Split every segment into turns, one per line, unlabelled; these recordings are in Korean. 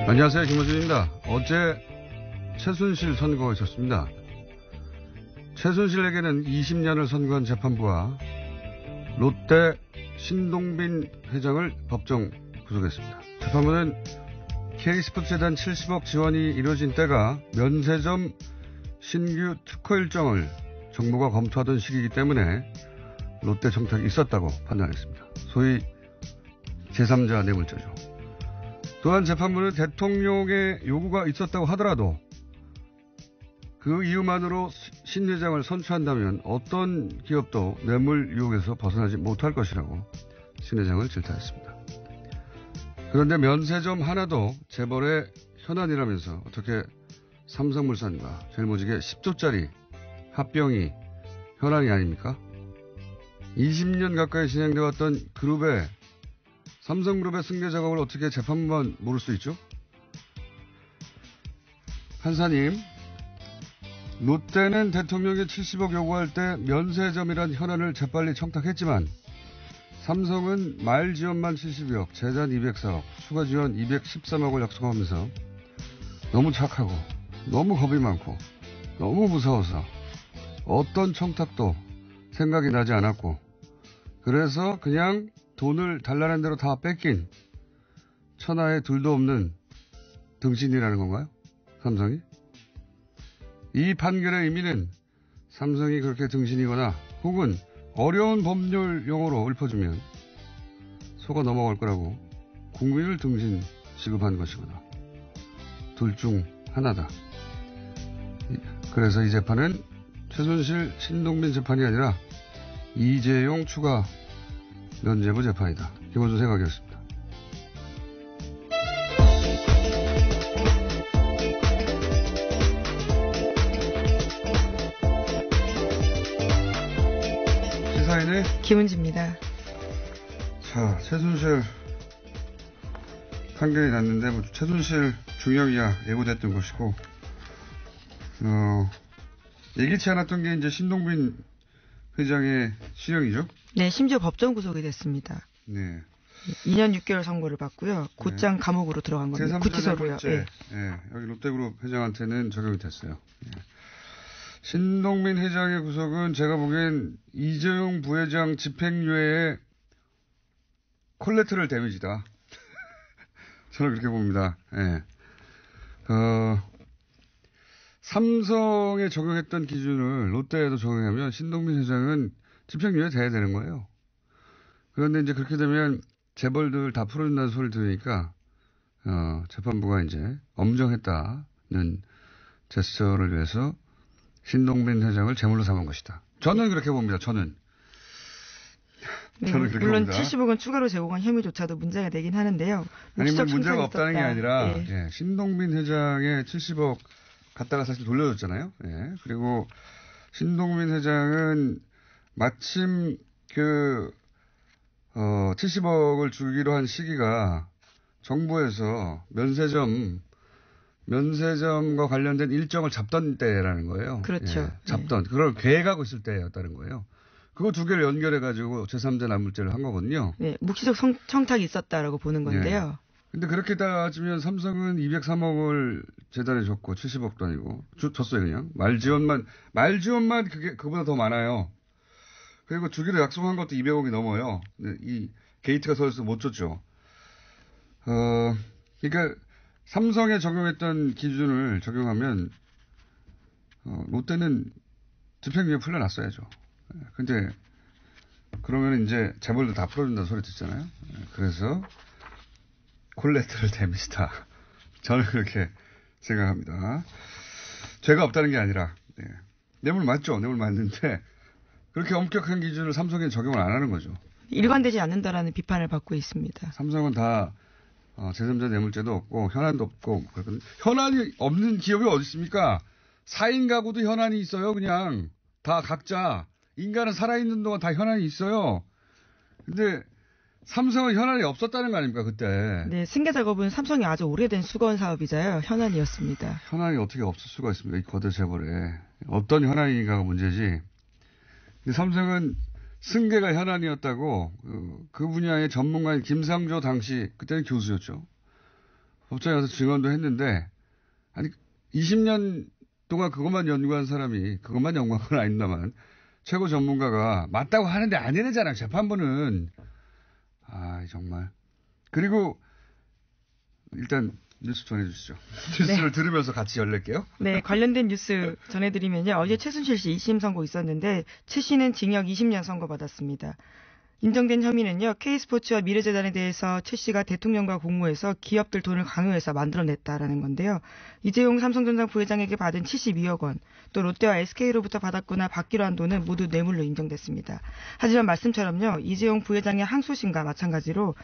안녕하세요. 김호준입니다. 어제 최순실 선고가 있었습니다. 최순실에게는 20년을 선고한 재판부와 롯데 신동빈 회장을 법정 구속했습니다. 재판부는 K스포츠재단 70억 지원이 이루어진 때가 면세점 신규 특허 일정을 정부가 검토하던 시기이기 때문에 롯데 청탁이 있었다고 판단했습니다. 소위 제3자 뇌물죄죠. 또한 재판부는 대통령의 요구가 있었다고 하더라도 그 이유만으로 신 회장을 선출한다면 어떤 기업도 뇌물 유혹에서 벗어나지 못할 것이라고 신 회장을 질타했습니다. 그런데 면세점 하나도 재벌의 현안이라면서 어떻게 삼성물산과 제일모직의 10조짜리 합병이 현안이 아닙니까? 20년 가까이 진행되어 왔던 그룹의 삼성그룹의 승계 작업을 어떻게 재판부만 모를 수 있죠? 판사님, 롯데는 대통령이 70억 요구할 때 면세점이란 현안을 재빨리 청탁했지만 삼성은 말 지원만 70억, 재단 204억, 추가 지원 213억을 약속하면서 너무 착하고 너무 겁이 많고 너무 무서워서 어떤 청탁도 생각이 나지 않았고 그래서 그냥 돈을 달라는 대로 다 뺏긴 천하에 둘도 없는 등신이라는 건가요? 삼성이? 이 판결의 의미는 삼성이 그렇게 등신이거나 혹은 어려운 법률 용어로 읊어주면 속아 넘어갈 거라고 국민을 등신 취급한 것이거나 둘 중 하나다. 그래서 이 재판은 최순실 신동빈 재판이 아니라 이재용 추가 면죄부 재판이다. 김호준 생각이었습니다. 시사인의
김은지입니다.
자, 최순실 판결이 났는데 뭐 최순실 중형이야 예고됐던 것이고 예기치 않았던 게 이제 신동빈 회장의 실형이죠?
네, 심지어 법정 구속이 됐습니다.
네.
2년 6개월 선고를 받고요. 곧장 감옥으로 들어간 겁니다. 구치소로요.
네. 네. 여기 롯데그룹 회장한테는 적용이 됐어요. 네. 신동빈 회장의 구속은 제가 보기엔 이재용 부회장 집행유예의 콜레트럴 데미지다. 저는 그렇게 봅니다. 네. 삼성에 적용했던 기준을 롯데에도 적용하면 신동빈 회장은 집행유예 돼야 되는 거예요. 그런데 이제 그렇게 되면 재벌들 다 풀어준다는 소리를 들으니까 재판부가 이제 엄정했다는 제스처를 위해서 신동빈 회장을 제물로 삼은 것이다. 저는 그렇게 봅니다. 저는 그렇게
물론
봅니다.
70억은 추가로 제공한 혐의조차도 문제가 되긴 하는데요.
아니 뭐 문제가 없다는 게 아니라 예, 신동빈 회장의 70억 갖다가 사실 돌려줬잖아요. 예. 그리고 신동빈 회장은 마침 70억을 주기로 한 시기가 정부에서 면세점과 관련된 일정을 잡던 때라는 거예요.
그렇죠.
예, 잡던. 그걸 계획하고 있을 때였다는 거예요. 그거 두 개를 연결해가지고 제3자 납물죄를 한 거거든요.
네, 묵시적 청탁이 있었다라고 보는 건데요.
근데 그렇게 따지면 삼성은 203억을 재단에 줬고 70억도 아니고 줬어요 그냥. 말지원만 그보다 더 많아요. 그리고 주기로 약속한 것도 200억이 넘어요. 이 게이트가 서울에서 못 줬죠. 그러니까 삼성에 적용했던 기준을 적용하면 롯데는 집행유예 풀려났어야죠. 근데 그러면 이제 재벌도 다 풀어준다는 소리 듣잖아요. 그래서 콜레트럴 데미지다. 저는 그렇게 생각합니다. 죄가 없다는 게 아니라 뇌물 맞죠. 뇌물 맞는데 그렇게 엄격한 기준을 삼성에 적용을 안 하는 거죠.
일관되지 않는다라는 비판을 받고 있습니다.
삼성은 다 제3자 뇌물죄도 없고 현안도 없고 현안이 없는 기업이 어디 있습니까? 4인 가구도 현안이 있어요. 그냥 다 각자 인간은 살아있는 동안 다 현안이 있어요. 근데 삼성은 현안이 없었다는 거 아닙니까 그때?
네, 승계 작업은 삼성이 아주 오래된 수건 사업이자요. 현안이었습니다.
현안이 어떻게 없을 수가 있습니까? 이 거대 재벌에 어떤 현안인가가 문제지. 근데 삼성은 승계가 현안이었다고 그 분야의 전문가인 김상조 당시 그때는 교수였죠. 법정에 가서 증언도 했는데, 아니, 20년 동안 그것만 연구한 사람이, 그것만 연구한 건 아닙니다만, 최고 전문가가 맞다고 하는데 아니래잖아요, 재판부는. 아, 정말. 그리고, 일단, 뉴스 전해주시죠. 뉴스를 들으면서 같이 열릴게요.
네, 관련된 뉴스 전해드리면요. 어제 최순실 씨 2심 선고 있었는데 최 씨는 징역 20년 선고받았습니다. 인정된 혐의는요. K스포츠와 미래재단에 대해서 최 씨가 대통령과 공모해서 기업들 돈을 강요해서 만들어냈다라는 건데요. 이재용 삼성전자 부회장에게 받은 72억 원, 또 롯데와 SK로부터 받았거나 받기로 한 돈은 모두 뇌물로 인정됐습니다. 하지만 말씀처럼요. 이재용 부회장의 항소심과 마찬가지로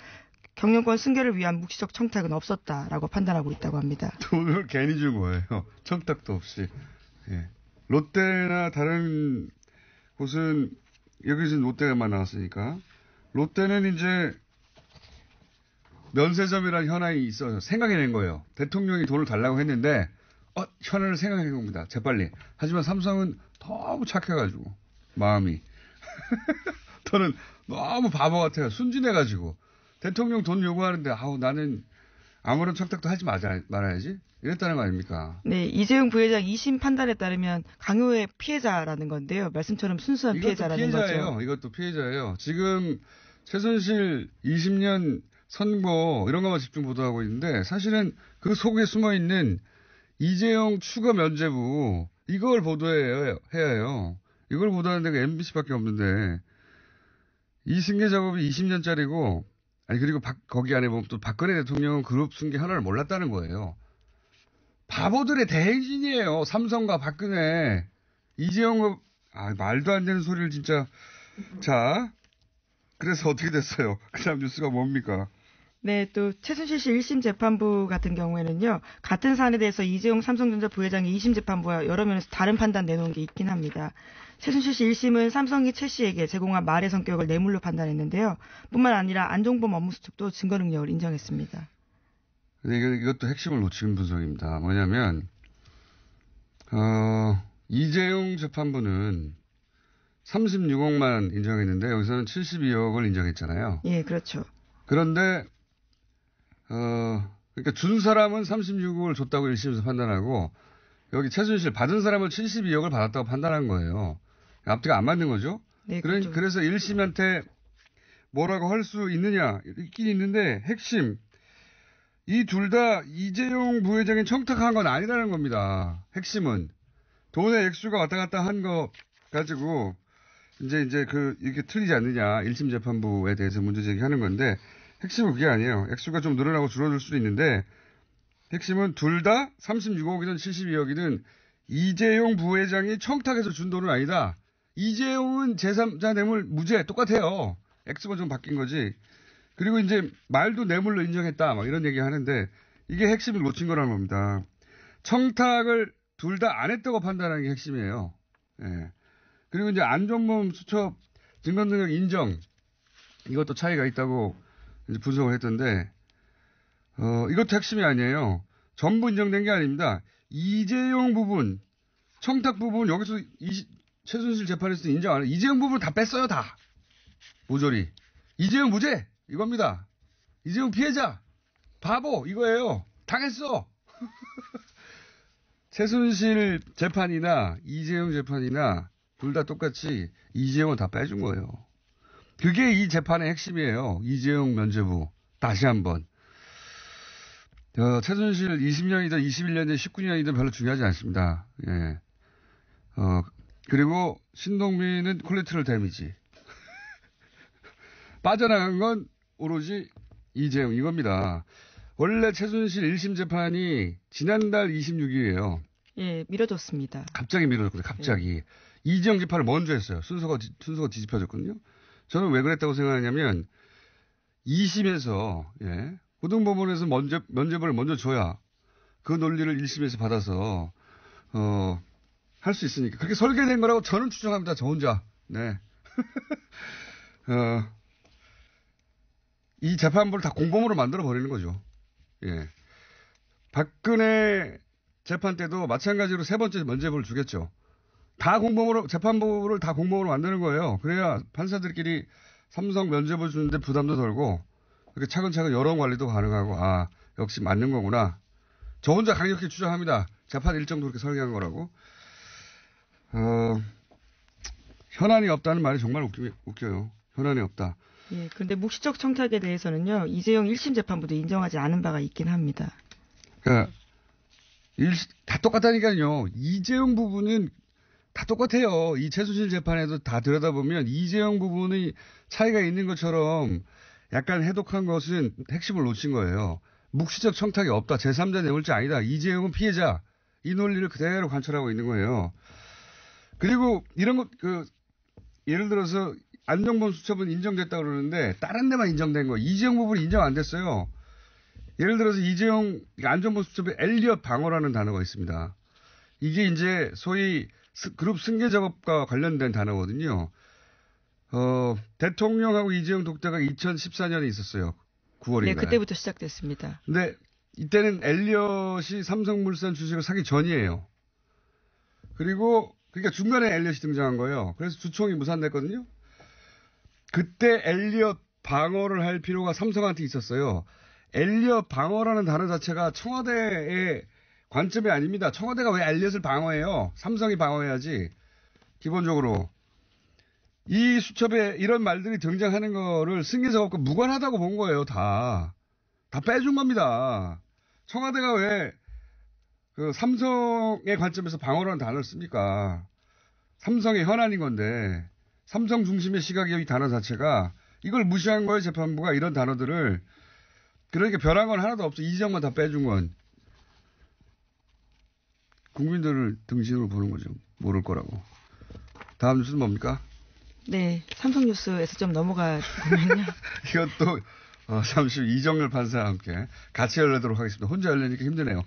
경영권 승계를 위한 묵시적 청탁은 없었다라고 판단하고 있다고 합니다.
돈을 괜히 준 거예요. 청탁도 없이. 예. 롯데나 다른 곳은 여기서 롯데만 나왔으니까 롯데는 이제 면세점이라는 현안이 있어서 생각해낸 거예요. 대통령이 돈을 달라고 했는데 현안을 생각해낸 겁니다. 재빨리. 하지만 삼성은 너무 착해가지고 마음이 저는 너무 바보 같아요. 순진해가지고 대통령 돈 요구하는데 나는 아무런 청탁도 하지 말아야지 이랬다는 거 아닙니까?
네, 이재용 부회장 2심 판단에 따르면 강요의 피해자라는 건데요. 말씀처럼 순수한 피해자라는 거죠.
이것도 피해자예요. 지금 최순실 20년 선고 이런 것만 집중 보도하고 있는데 사실은 그 속에 숨어있는 이재용 추가 면죄부 이걸 보도해야 해요. 이걸 보도하는 데가 MBC밖에 없는데 이 승계 작업이 20년짜리고 아니 그리고 거기 안에 보면 또 박근혜 대통령은 그룹 승계 하나를 몰랐다는 거예요. 바보들의 대행진이에요. 삼성과 박근혜. 이재용 말도 안 되는 소리를 진짜. 자, 그래서 어떻게 됐어요? 그 다음 뉴스가 뭡니까?
네, 또 최순실 씨 1심 재판부 같은 경우에는요. 같은 사안에 대해서 이재용 삼성전자 부회장이 2심 재판부와 여러 면에서 다른 판단 내놓은 게 있긴 합니다. 최순실 씨 1심은 삼성이 최 씨에게 제공한 말의 성격을 뇌물로 판단했는데요. 뿐만 아니라 안종범 업무수석도 증거 능력을 인정했습니다.
이것도 핵심을 놓친 분석입니다. 뭐냐면 이재용 재판부는 36억만 인정했는데 여기서는 72억을 인정했잖아요.
예, 그렇죠.
그런데 그러니까 준 사람은 36억을 줬다고 1심에서 판단하고 여기 최순실 받은 사람은 72억을 받았다고 판단한 거예요. 앞뒤가 안 맞는 거죠.
네, 그렇죠.
그래서 1심한테 뭐라고 할 수 있긴 있는데 핵심 이 둘 다 이재용 부회장이 청탁한 건 아니라는 겁니다. 핵심은 돈의 액수가 왔다 갔다 한 거 가지고 이제 이게 틀리지 않느냐 1심 재판부에 대해서 문제 제기하는 건데 핵심은 그게 아니에요. 액수가 좀 늘어나고 줄어들 수도 있는데 핵심은 둘 다 36억이든 72억이든 이재용 부회장이 청탁해서 준 돈은 아니다. 이재용은 제3자 뇌물 무죄 똑같아요. 액수가 좀 바뀐 거지. 그리고 이제 말도 뇌물로 인정했다. 막 이런 얘기 하는데 이게 핵심을 놓친 거라는 겁니다. 청탁을 둘 다 안 했다고 판단하는 게 핵심이에요. 예. 그리고 이제 안종범 수첩 증거능력 인정. 이것도 차이가 있다고 이제 분석을 했던데, 이것도 핵심이 아니에요. 전부 인정된 게 아닙니다. 이재용 부분, 청탁 부분 여기서 최순실 재판에서 인정 안 해요. 이재용 부분 다 뺐어요, 다. 모조리. 이재용 무죄! 이겁니다. 이재용 피해자! 바보! 이거예요. 당했어! 최순실 재판이나 이재용 재판이나 둘 다 똑같이 이재용은 다 빼준 거예요. 그게 이 재판의 핵심이에요. 이재용 면죄부. 다시 한번. 최순실 20년이든 21년이든 19년이든 별로 중요하지 않습니다. 예. 그리고 신동민은 콜레트럴 데미지. 빠져나간 건 오로지 이재용 이겁니다. 원래 최순실 1심 재판이 지난달 26일이에요.
예, 미뤄졌습니다.
갑자기 미뤄졌거든요. 갑자기. 예. 이재용 재판을 먼저 했어요. 순서가 뒤집혀졌거든요. 저는 왜 그랬다고 생각하냐면 2심에서 고등법원에서 면죄부를 먼저 줘야 그 논리를 1심에서 받아서 할 수 있으니까 그렇게 설계된 거라고 저는 추정합니다. 저 혼자. 네. 이 재판부를 다 공범으로 만들어 버리는 거죠. 예. 박근혜 재판 때도 마찬가지로 세 번째 면죄부를 주겠죠. 다 공범으로, 재판부를 다 공범으로 만드는 거예요. 그래야 판사들끼리 삼성 면죄부 주는데 부담도 덜고, 이렇게 차근차근 여론 관리도 가능하고, 역시 맞는 거구나. 저 혼자 강력히 주장합니다. 재판 일정도 그렇게 설계한 거라고. 현안이 없다는 말이 정말 웃겨요. 현안이 없다.
예, 그런데 묵시적 청탁에 대해서는요, 이재용 1심 재판부도 인정하지 않은 바가 있긴 합니다.
그러니까 다 똑같다니까요. 이재용 부분은 다 똑같아요. 이 최순실 재판에도 다 들여다보면 이재용 부분이 차이가 있는 것처럼 약간 해독한 것은 핵심을 놓친 거예요. 묵시적 청탁이 없다. 제3자 뇌물죄 아니다. 이재용은 피해자. 이 논리를 그대로 관철하고 있는 거예요. 그리고 이런 것, 예를 들어서 안종범 수첩은 인정됐다고 그러는데 다른 데만 인정된 거. 이재용 부분이 인정 안 됐어요. 예를 들어서 이재용, 안종범 수첩에 엘리엇 방어라는 단어가 있습니다. 이게 이제 소위 그룹 승계 작업과 관련된 단어거든요. 대통령하고 이재용 독대가 2014년에 있었어요. 9월인가요?
네, 그때부터 시작됐습니다.
근데 이때는 엘리엇이 삼성물산 주식을 사기 전이에요. 그러니까 중간에 엘리엇이 등장한 거예요. 그래서 주총이 무산됐거든요. 그때 엘리엇 방어를 할 필요가 삼성한테 있었어요. 엘리엇 방어라는 단어 자체가 청와대의 관점이 아닙니다. 청와대가 왜 엘리엇을 방어해요? 삼성이 방어해야지. 기본적으로. 이 수첩에 이런 말들이 등장하는 거를 승계 작업과 무관하다고 본 거예요, 다. 다 빼준 겁니다. 청와대가 왜 삼성의 관점에서 방어라는 단어를 씁니까? 삼성의 현안인 건데, 삼성 중심의 시각의 이 단어 자체가 이걸 무시한 거예요, 재판부가 이런 단어들을. 그러니까 변한 건 하나도 없어. 이 지적만 다 빼준 건. 국민들을 등신으로 보는 거죠. 모를 거라고. 다음 뉴스는 뭡니까?
네, 삼성뉴스에서 좀 넘어가 보면요.
이것도 잠시 후 이정열 판사와 함께 같이 열려도록 하겠습니다. 혼자 열리니까 힘드네요.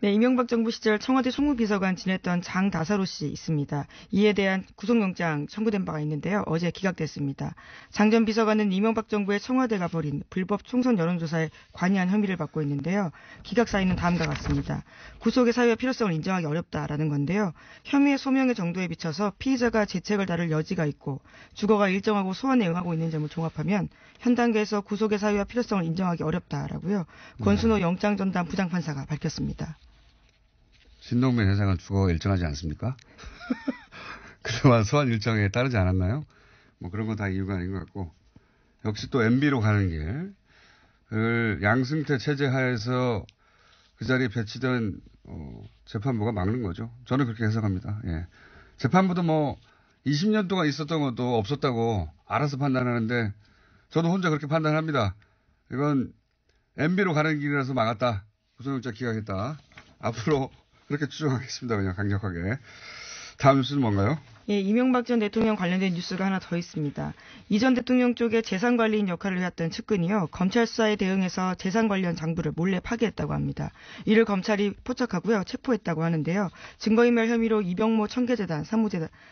네, 이명박 정부 시절 청와대 총무비서관 지냈던 장다사로 씨 있습니다. 이에 대한 구속영장 청구된 바가 있는데요. 어제 기각됐습니다. 장 전 비서관은 이명박 정부의 청와대가 벌인 불법 총선 여론조사에 관여한 혐의를 받고 있는데요. 기각 사유는 다음과 같습니다. 구속의 사유와 필요성을 인정하기 어렵다라는 건데요. 혐의의 소명의 정도에 비춰서 피의자가 재책을 다룰 여지가 있고 주거가 일정하고 소환에 응하고 있는 점을 종합하면 현 단계에서 구속의 사유와 필요성을 인정하기 어렵다라고요. 권순호 영장전담 부장판사가 밝혔습니다.
신동빈 회장은 주거가 일정하지 않습니까? 그동안 소환 일정에 따르지 않았나요? 뭐 그런 건 다 이유가 아닌 것 같고. 역시 또 MB로 가는 길을 양승태 체제 하에서 그 자리에 배치된 재판부가 막는 거죠. 저는 그렇게 해석합니다. 예. 재판부도 뭐 20년 동안 있었던 것도 없었다고 알아서 판단하는데 저도 혼자 그렇게 판단합니다. 이건 MB로 가는 길이라서 막았다. 구속영장 기각했다. 앞으로 그렇게 추정하겠습니다. 그냥 강력하게. 다음 뉴스는 뭔가요?
예, 이명박 전 대통령 관련된 뉴스가 하나 더 있습니다. 이 전 대통령 쪽에 재산관리인 역할을 해왔던 측근이요. 검찰 수사에 대응해서 재산 관련 장부를 몰래 파기했다고 합니다. 이를 검찰이 포착하고요. 체포했다고 하는데요. 증거인멸 혐의로 이병모 청계재단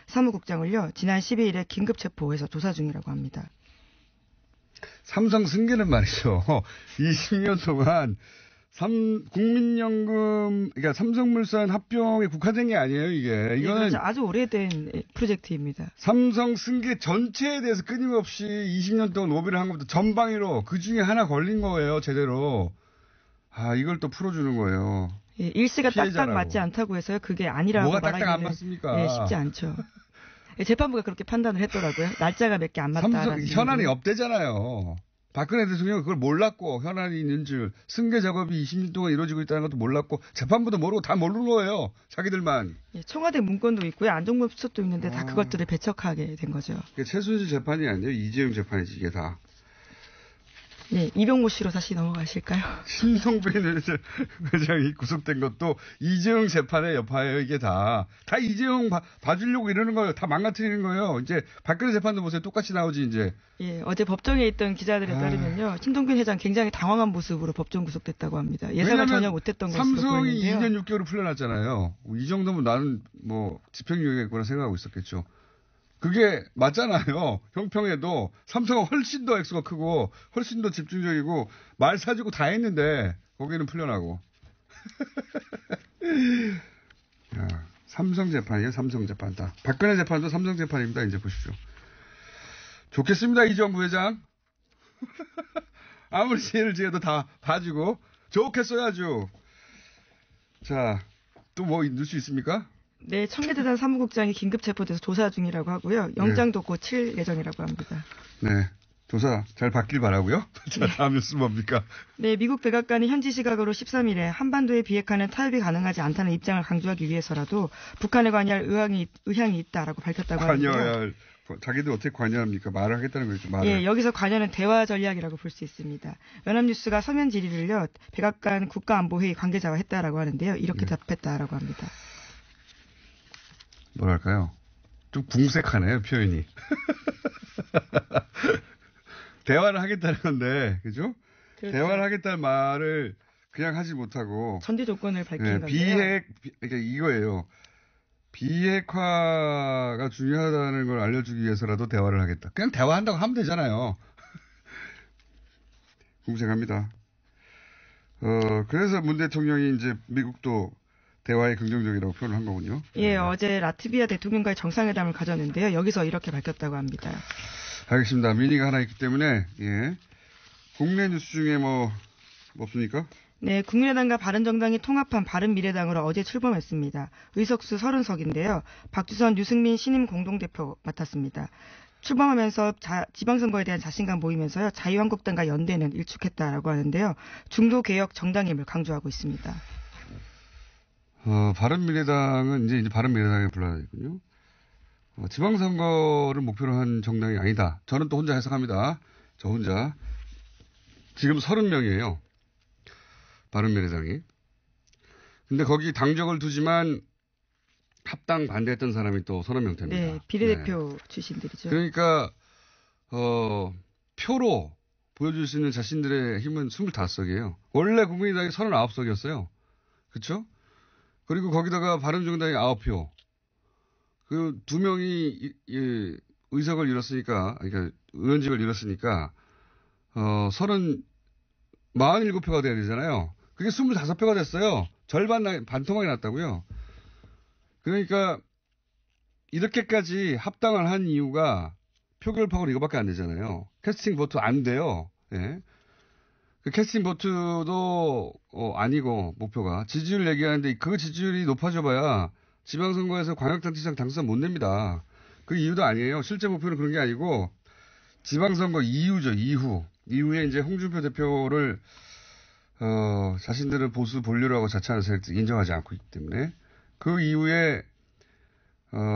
사무국장을요. 지난 12일에 긴급 체포해서 조사 중이라고 합니다.
삼성 승계는 말이죠. 20년 동안 국민연금, 그러니까 삼성물산 합병에 국한된 게 아니에요, 이게. 이거는
네, 아주 오래된 프로젝트입니다.
삼성 승계 전체에 대해서 끊임없이 20년 동안 로비를 한 것부터 전방위로 그 중에 하나 걸린 거예요, 제대로. 이걸 또 풀어주는 거예요.
예, 일시가
피해자라고.
딱딱 맞지 않다고 해서요. 그게 아니라고
뭐가 딱딱 안
말하기는
맞습니까?
예, 쉽지 않죠. 예, 재판부가 그렇게 판단을 했더라고요. 날짜가 몇 개 안 맞다.
삼성 현안이 없대잖아요. 박근혜 대통령은 그걸 몰랐고 현안이 있는 줄 승계 작업이 20년 동안 이루어지고 있다는 것도 몰랐고 재판부도 모르고 다 모르는 거예요. 자기들만.
예, 청와대 문건도 있고요. 안종범 수첩도 있는데 다 그것들을 배척하게 된 거죠.
최순실 재판이 아니에요. 이재용 재판이지 이게 다.
네, 이병모 씨로 다시 넘어가실까요?
신동빈 회장이 구속된 것도 이재용 재판의 여파예요. 이게 다 이재용 봐주려고 이러는 거예요. 다 망가뜨리는 거예요. 이제 박근혜 재판도 보세요. 똑같이 나오지 이제.
예, 어제 법정에 있던 기자들에 따르면요. 신동빈 회장 굉장히 당황한 모습으로 법정 구속됐다고 합니다. 예상을 전혀 못했던 것으로
삼성이
보이는데요.
2년 6개월을 풀려났잖아요. 이 정도면 나는 뭐 집행유예겠구나 생각하고 있었겠죠. 그게 맞잖아요. 형평에도 삼성은 훨씬 더 액수가 크고 훨씬 더 집중적이고 말 사주고 다 했는데 거기는 풀려나고. 야, 삼성 재판이에요. 삼성 재판 다. 박근혜 재판도 삼성 재판입니다. 이제 보십시오. 좋겠습니다. 이정부 회장. 아무리 죄를 지어도 다 봐주고 좋게 써야죠. 자, 또 뭐 넣을 수 있습니까?
네, 청계재단 사무국장이 긴급 체포돼서 조사 중이라고 하고요. 영장도 곧 칠 예정이라고 합니다.
네. 조사 잘 받길 바라고요. 자, 다음 뉴스 뭡니까?
네, 미국 백악관이 현지 시각으로 13일에 한반도의 비핵화는 타협이 가능하지 않다는 입장을 강조하기 위해서라도 북한에 관여할 의향이 있다라고 밝혔다고 하는데요.
관여할 자기들 어떻게 관여합니까? 말을 하겠다는 거죠. 말을.
예, 여기서 관여는 대화 전략이라고 볼 수 있습니다. 연합뉴스가 서면 질의를요. 백악관 국가안보회의 관계자와 했다라고 하는데요. 이렇게 답했다라고 합니다.
뭐랄까요? 좀 궁색하네요, 표현이. 대화를 하겠다는 건데, 그죠?
그렇죠.
대화를 하겠다는 말을 그냥 하지 못하고.
전제 조건을 밝힌 건데요.
그러니까 이거예요. 비핵화가 중요하다는 걸 알려주기 위해서라도 대화를 하겠다. 그냥 대화한다고 하면 되잖아요. 궁색합니다. 그래서 문 대통령이 이제 미국도 대화에 긍정적이라고 표현을 한 거군요.
예, 어제 라트비아 대통령과의 정상회담을 가졌는데요. 여기서 이렇게 밝혔다고 합니다.
알겠습니다. 미니가 하나 있기 때문에, 예. 국내 뉴스 중에 뭐 없습니까?
네, 국민의당과 바른정당이 통합한 바른미래당으로 어제 출범했습니다. 의석수 30석인데요. 박주선, 유승민 신임 공동대표 맡았습니다. 출범하면서 지방선거에 대한 자신감 보이면서요. 자유한국당과 연대는 일축했다라고 하는데요. 중도개혁 정당임을 강조하고 있습니다.
바른미래당은 이제 바른미래당에 불러야 되군요. 지방선거를 목표로 한 정당이 아니다. 저는 또 혼자 해석합니다. 저 혼자. 지금 30명이에요. 바른미래당이. 근데 거기 당적을 두지만 합당 반대했던 사람이 또 30명 됩니다.
네, 비례대표 출신들이죠.
그러니까, 표로 보여줄 수 있는 자신들의 힘은 25석이에요. 원래 국민의당이 39석이었어요. 그쵸? 그리고 거기다가 바른정당이 9표. 그 2명이 의석을 잃었으니까, 그러니까 의원직을 잃었으니까, 47표가 돼야 되잖아요. 그게 25표가 됐어요. 절반, 반토막이 났다고요. 그러니까, 이렇게까지 합당을 한 이유가 표결파고는 이거밖에 안 되잖아요. 캐스팅 보트 안 돼요. 예. 그 캐스팅 보트도, 아니고, 목표가. 지지율 얘기하는데 그 지지율이 높아져봐야 지방선거에서 광역단체장 당선 못 냅니다. 그 이유도 아니에요. 실제 목표는 그런 게 아니고, 지방선거 이후죠, 이후. 이후에 이제 홍준표 대표를, 자신들은 보수 본류라고 자처하는 세력들이 인정하지 않고 있기 때문에, 그 이후에,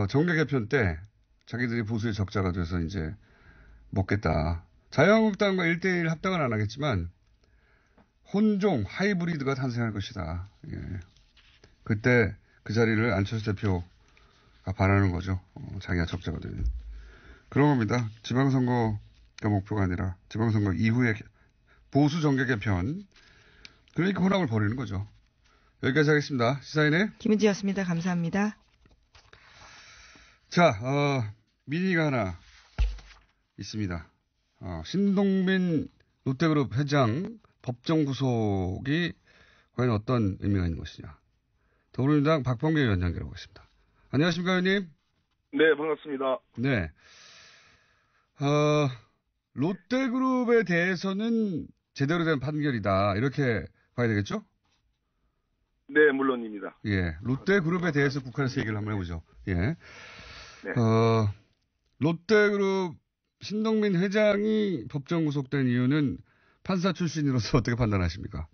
정계 개편 때, 자기들이 보수의 적자가 돼서 이제, 먹겠다. 자유한국당과 1대1 합당은 안 하겠지만, 혼종, 하이브리드가 탄생할 것이다. 예. 그때 그 자리를 안철수 대표가 바라는 거죠. 자기가 적자가 되는. 그런 겁니다. 지방선거가 목표가 아니라 지방선거 이후에 보수 정계 개편. 그러니까 혼합을 벌이는 거죠. 여기까지 하겠습니다. 시사인의
김은지였습니다. 감사합니다.
자, 미니가 하나 있습니다. 신동빈 롯데그룹 회장 법정 구속이 과연 어떤 의미가 있는 것이냐. 더불어민주당 박범계 의원 연결하고 있습니다. 안녕하십니까, 의원님?
네, 반갑습니다.
네. 롯데그룹에 대해서는 제대로 된 판결이다. 이렇게 봐야 되겠죠?
네, 물론입니다.
예. 롯데그룹에 대해서 북한에서 얘기를 한번 해보죠. 예.
네.
롯데그룹 신동민 회장이 법정 구속된 이유는 판사 출신으로서 어떻게 판단하십니까?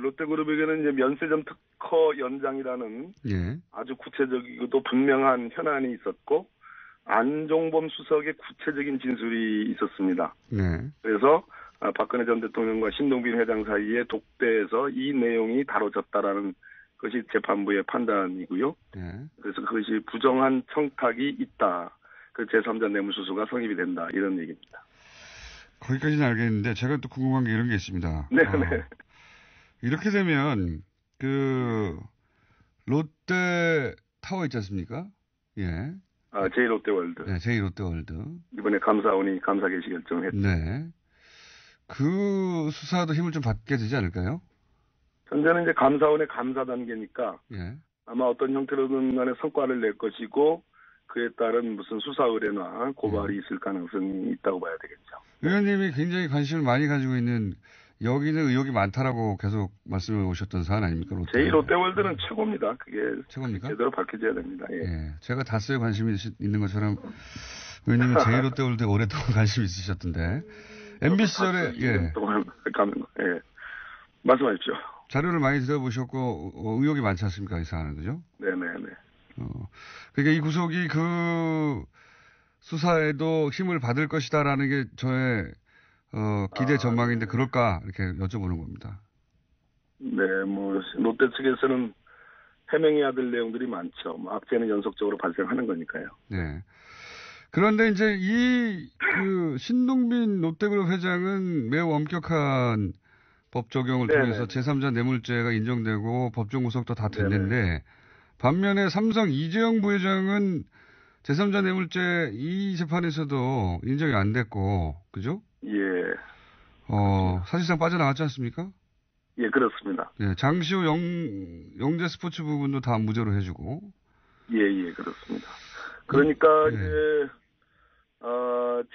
롯데그룹에게는 이제 면세점 특허 연장이라는
예.
아주 구체적이고도 분명한 현안이 있었고 안종범 수석의 구체적인 진술이 있었습니다.
네.
그래서 박근혜 전 대통령과 신동빈 회장 사이에 독대에서 이 내용이 다뤄졌다라는 것이 재판부의 판단이고요.
네.
그래서 그것이 부정한 청탁이 있다. 그 제3자 뇌물수수가 성립이 된다. 이런 얘기입니다.
거기까지는 알겠는데 제가 또 궁금한 게 이런 게 있습니다.
네.
이렇게 되면 롯데 타워 있지 않습니까? 예.
제1롯데월드.
네, 제2롯데월드.
이번에 감사원이 감사 개시 결정을 했죠.
네. 그 수사도 힘을 좀 받게 되지 않을까요?
현재는 이제 감사원의 감사 단계니까
예.
아마 어떤 형태로든 간에 성과를 낼 것이고 그에 따른 무슨 수사 의뢰나 고발이 있을 가능성이 있다고 봐야 되겠죠.
의원님이 굉장히 관심을 많이 가지고 있는 여기는 의혹이 많다라고 계속 말씀해 오셨던 사안 아닙니까?
제1롯데월드는 최고입니다. 그게
최고입니까?
제대로 밝혀져야 됩니다. 예.
예. 제가 다스에 관심이 있는 것처럼 의원님은 제1롯데월드에 오랫동안 관심이 있으셨던데 MB 시절에 예.
동안 가면 예. 말씀하십시오.
자료를 많이 들어보셨고 의혹이 많지 않습니까? 이 사안은 그죠?
네네네.
그러니까 이 구속이 그 수사에도 힘을 받을 것이다라는 게 저의 기대 전망인데 그럴까 이렇게 여쭤보는 겁니다.
네, 뭐 롯데 측에서는 해명해야 될 내용들이 많죠. 뭐 악재는 연속적으로 발생하는 거니까요.
네. 그런데 이제 그 신동빈 롯데그룹 회장은 매우 엄격한 법 적용을 통해서 제3자 뇌물죄가 인정되고 법정 구속도 다 됐는데 반면에 삼성 이재용 부회장은 제3자 뇌물죄 이 재판에서도 인정이 안 됐고, 그죠?
예.
사실상 빠져나갔지 않습니까?
예, 그렇습니다.
예, 장시호 영재 스포츠 부분도 다 무죄로 해주고.
예, 그렇습니다. 그러니까
예.
이제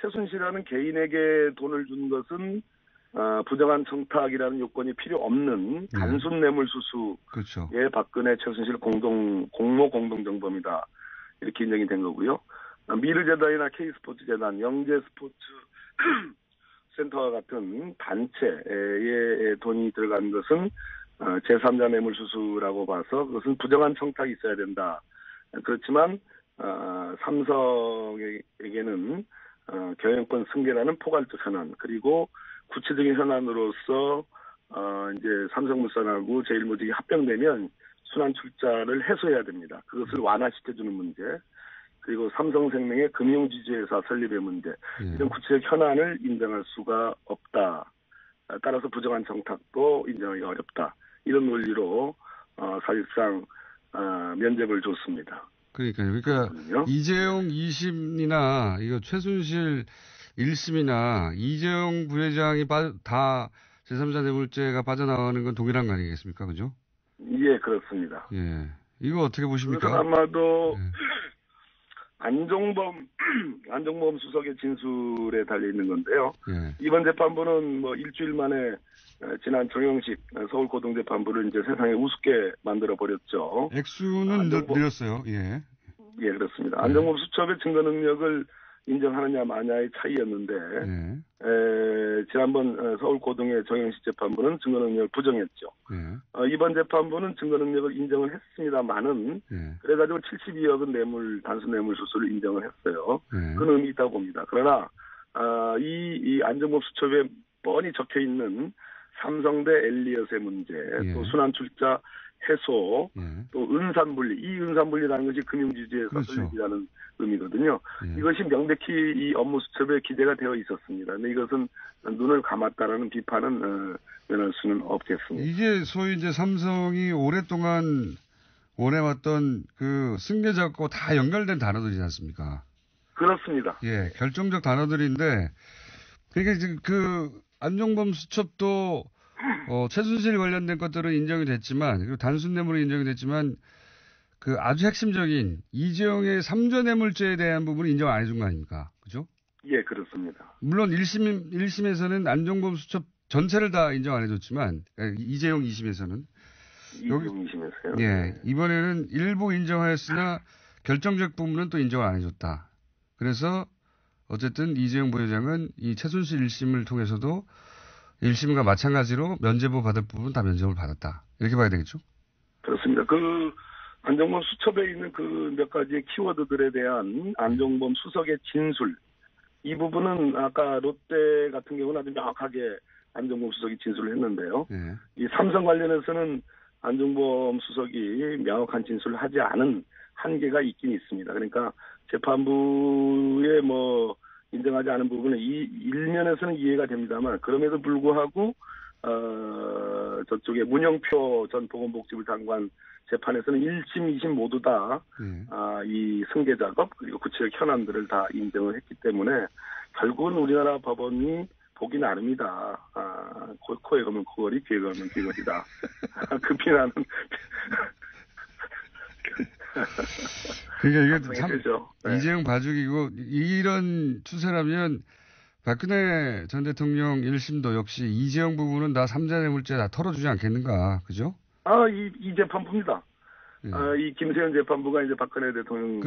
최순실이라는 개인에게 돈을 준 것은 부정한 청탁이라는 요건이 필요 없는 단순 뇌물 수수의
그렇죠.
박근혜 최순실 공모 공동정범이다. 이렇게 인정이 된 거고요. 미르재단이나 K스포츠재단, 영재스포츠 센터와 같은 단체에 돈이 들어간 것은 제3자 뇌물수수라고 봐서 그것은 부정한 청탁이 있어야 된다. 그렇지만 삼성에게는 경영권 승계라는 포괄적 현안 그리고 구체적인 현안으로서 이제 삼성물산하고 제일모직이 합병되면 순환출자를 해소해야 됩니다. 그것을 완화시켜주는 문제, 그리고 삼성생명의 금융지주회사 설립의 문제, 이런 구체적 현안을 인정할 수가 없다. 따라서 부정한 정탁도 인정하기 어렵다. 이런 논리로 사실상 면죄부를 줬습니다.
그러니까 이재용 2심이나 이거 최순실 1심이나 이재용 부회장이 다 제3자 뇌물죄가 빠져나가는 건 동일한 거 아니겠습니까? 그죠?
예, 그렇습니다.
예. 이거 어떻게 보십니까?
그래서 아마도 안종범 수석의 진술에 달려 있는 건데요.
예.
이번 재판부는 뭐 일주일 만에 지난 정영식 서울고등재판부를 이제 세상에 우습게 만들어 버렸죠.
액수는 늘렸어요. 예.
예, 그렇습니다. 안종범 수첩의 증거 능력을 인정하느냐 마냐의 차이였는데 지난번 서울고등의 정영식 재판부는 증거 능력을 부정했죠. 이번 재판부는 증거 능력을 인정을 했습니다만은 그래가지고 72억은 단순 뇌물 수수를 인정을 했어요. 그런 의미 있다고 봅니다. 그러나 이 안종범 수첩에 뻔히 적혀 있는 삼성 대 엘리엇의 문제, 또 순환출자 해소, 또 은산분리, 이 은산분리라는 것이 금융지주회사 설립이라는 의미거든요. 이것이 명백히 이 업무 수첩에 기재가 되어 있었습니다. 근데 이것은 눈을 감았다라는 비판은 면할 수는 없겠습니다.
이게 소위 이제 삼성이 오랫동안 원해왔던 그 승계자고 다 연결된 단어들이지 않습니까?
그렇습니다.
예, 결정적 단어들인데, 그러니까 지금 그 안종범 수첩도 최순실 관련된 것들은 인정이 됐지만, 그리고 단순 뇌물이 인정이 됐지만, 그 아주 핵심적인 이재용의 3조 뇌물죄에 대한 부분은 인정 안 해준 거 아닙니까? 그죠?
예, 그렇습니다.
물론 1심에서는 안종범 수첩 전체를 다 인정 안 해줬지만, 이재용 2심에서는.
이재용 2심에서요?
예, 이번에는 일부 인정하였으나 결정적 부분은 또 인정을 안 해줬다. 그래서 어쨌든 이재용 부회장은 이 최순실 1심을 통해서도 1심과 마찬가지로 면죄부 받을 부분 다 면죄부를 받았다. 이렇게 봐야 되겠죠?
그렇습니다. 그 안종범 수첩에 있는 그 몇 가지의 키워드들에 대한 안종범 수석의 진술, 이 부분은 아까 롯데 같은 경우는 아주 명확하게 안종범 수석이 진술을 했는데요. 이 삼성 관련해서는 안종범 수석이 명확한 진술을 하지 않은 한계가 있긴 있습니다. 그러니까 재판부에 인정하지 않은 부분은 이 일면에서는 이해가 됩니다만, 그럼에도 불구하고 저쪽에 문영표 전 보건복지부 장관 재판에서는 1심, 2심 모두 다 이 승계 작업 그리고 구체적 현안들을 다 인정을 했기 때문에 결국은 우리나라 법원이 보기 나름이다. 코에 가면 코걸이, 귀에 가면 귀걸이다. 그 비난은
그러니까 이게 참
네.
이재용 봐주기고 이런 추세라면 박근혜 전 대통령 1심도 역시 이재용 부분은 다 삼자 뇌물죄 다 털어주지 않겠는가, 그죠?
이 재판부입니다. 예. 이 김세현 재판부가 이제 박근혜 대통령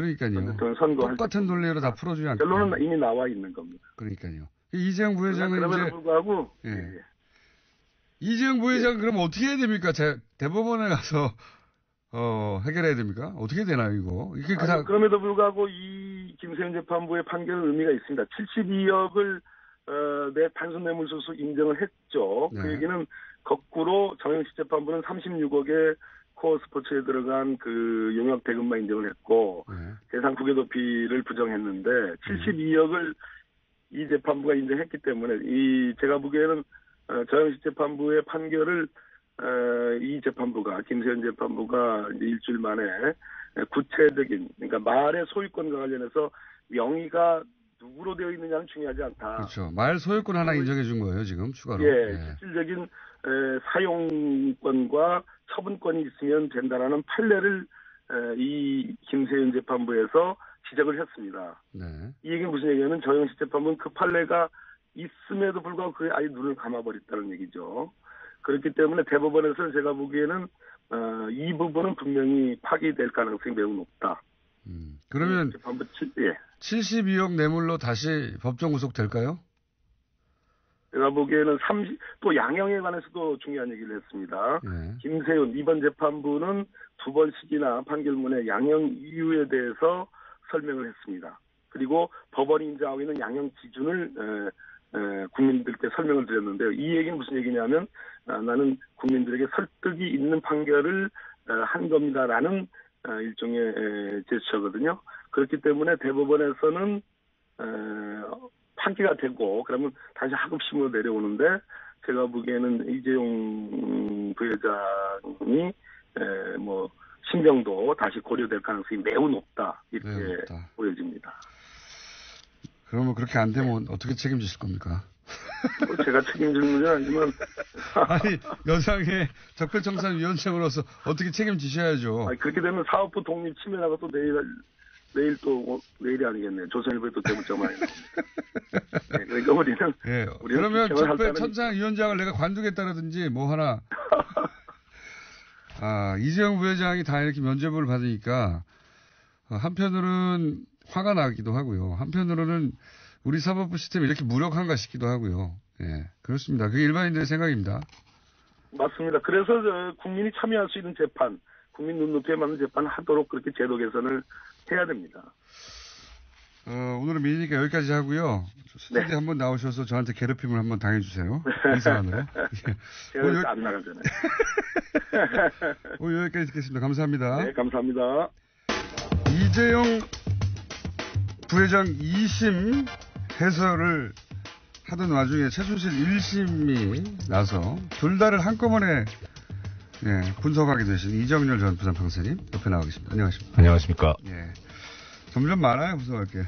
선거할
똑같은 논리로 다 풀어주지 않겠
결론은 이미 나와 있는 겁니다.
그러니까요. 이재용 부회장은
그럼에도 불구하고
이재용 부회장은 그럼 어떻게 해야 됩니까? 대법원에 가서 해결해야 됩니까? 어떻게 되나요, 이거?
그럼에도 불구하고 이 김세현 재판부의 판결은 의미가 있습니다. 72억을 내 단순 뇌물수수 인정을 했죠.
네.
그 얘기는 거꾸로 정영식 재판부는 36억의 코어 스포츠에 들어간 그 용역 대금만 인정을 했고 대상 국외도피를 부정했는데 72억을 이 재판부가 인정했기 때문에 제가 보기에는 정영식 재판부의 판결을 이 재판부가 김세현 재판부가 이제 일주일 만에 구체적인 그러니까 말의 소유권과 관련해서 명의가 누구로 되어 있느냐는 중요하지 않다.
그렇죠. 말 소유권 하나 인정해 준 거예요, 지금 추가로.
실질적인 사용권과 처분권이 있으면 된다라는 판례를 이 김세현 재판부에서 지적을 했습니다.
네.
이 얘기는 무슨 얘기냐면 정영식 재판부는 그 판례가 있음에도 불구하고 그에 아예 눈을 감아버렸다는 얘기죠. 그렇기 때문에 대법원에서는 제가 보기에는 이 부분은 분명히 파기될 가능성이 매우 높다.
그러면
재판부
72억 뇌물로 다시 법정 구속될까요?
제가 보기에는 또 양형에 관해서도 중요한 얘기를 했습니다. 김세훈 이번 재판부는 2번씩이나 판결문에 양형 이유에 대해서 설명을 했습니다. 그리고 법원이 인정하고 있는 양형 기준을 국민들께 설명을 드렸는데요. 이 얘기는 무슨 얘기냐면 나는 국민들에게 설득이 있는 판결을 한 겁니다라는 일종의 제스처거든요. 그렇기 때문에 대법원에서는 판기가 되고 그러면 다시 하급심으로 내려오는데 제가 보기에는 이재용 부회장이 신병도 다시 고려될 가능성이 매우 높다 이렇게 보여집니다.
그러면 그렇게 안 되면 어떻게 책임지실 겁니까?
제가 책임질 문제는 아니지만
아니 여당의 적폐청산위원장으로서 어떻게 책임지셔야죠.
그렇게 되면 사업부 독립 침해나가 또 내일이 아니겠네요. 조선일보에 또 대문자 많이 나옵니다. 그러니까 우리는
그러면 적폐청산위원장을 내가 관두겠다라든지 뭐 하나 이재용 부회장이 다 이렇게 면죄부를 받으니까 한편으로는 화가 나기도 하고요. 한편으로는 우리 사법부 시스템이 이렇게 무력한가 싶기도 하고요. 그렇습니다. 그게 일반인들의 생각입니다.
맞습니다. 그래서 국민이 참여할 수 있는 재판, 국민 눈높이에 맞는 재판을 하도록 그렇게 제도 개선을 해야 됩니다.
오늘은 미니니까 여기까지 하고요. 스튜디오에 한번 나오셔서 저한테 괴롭힘을 한번 당해주세요. 이 사안으로.
제가 안 나가잖아요.
오늘 여기까지 듣겠습니다. 감사합니다.
네, 감사합니다.
이재용 부회장 2심 해설을 하던 와중에 최순실 1심이 나서 둘 다를 한꺼번에 분석하게 되신 이정열 전 부산판사님 옆에 나와 계십니다. 안녕하십니까.
안녕하십니까.
점점 많아요, 분석할 게.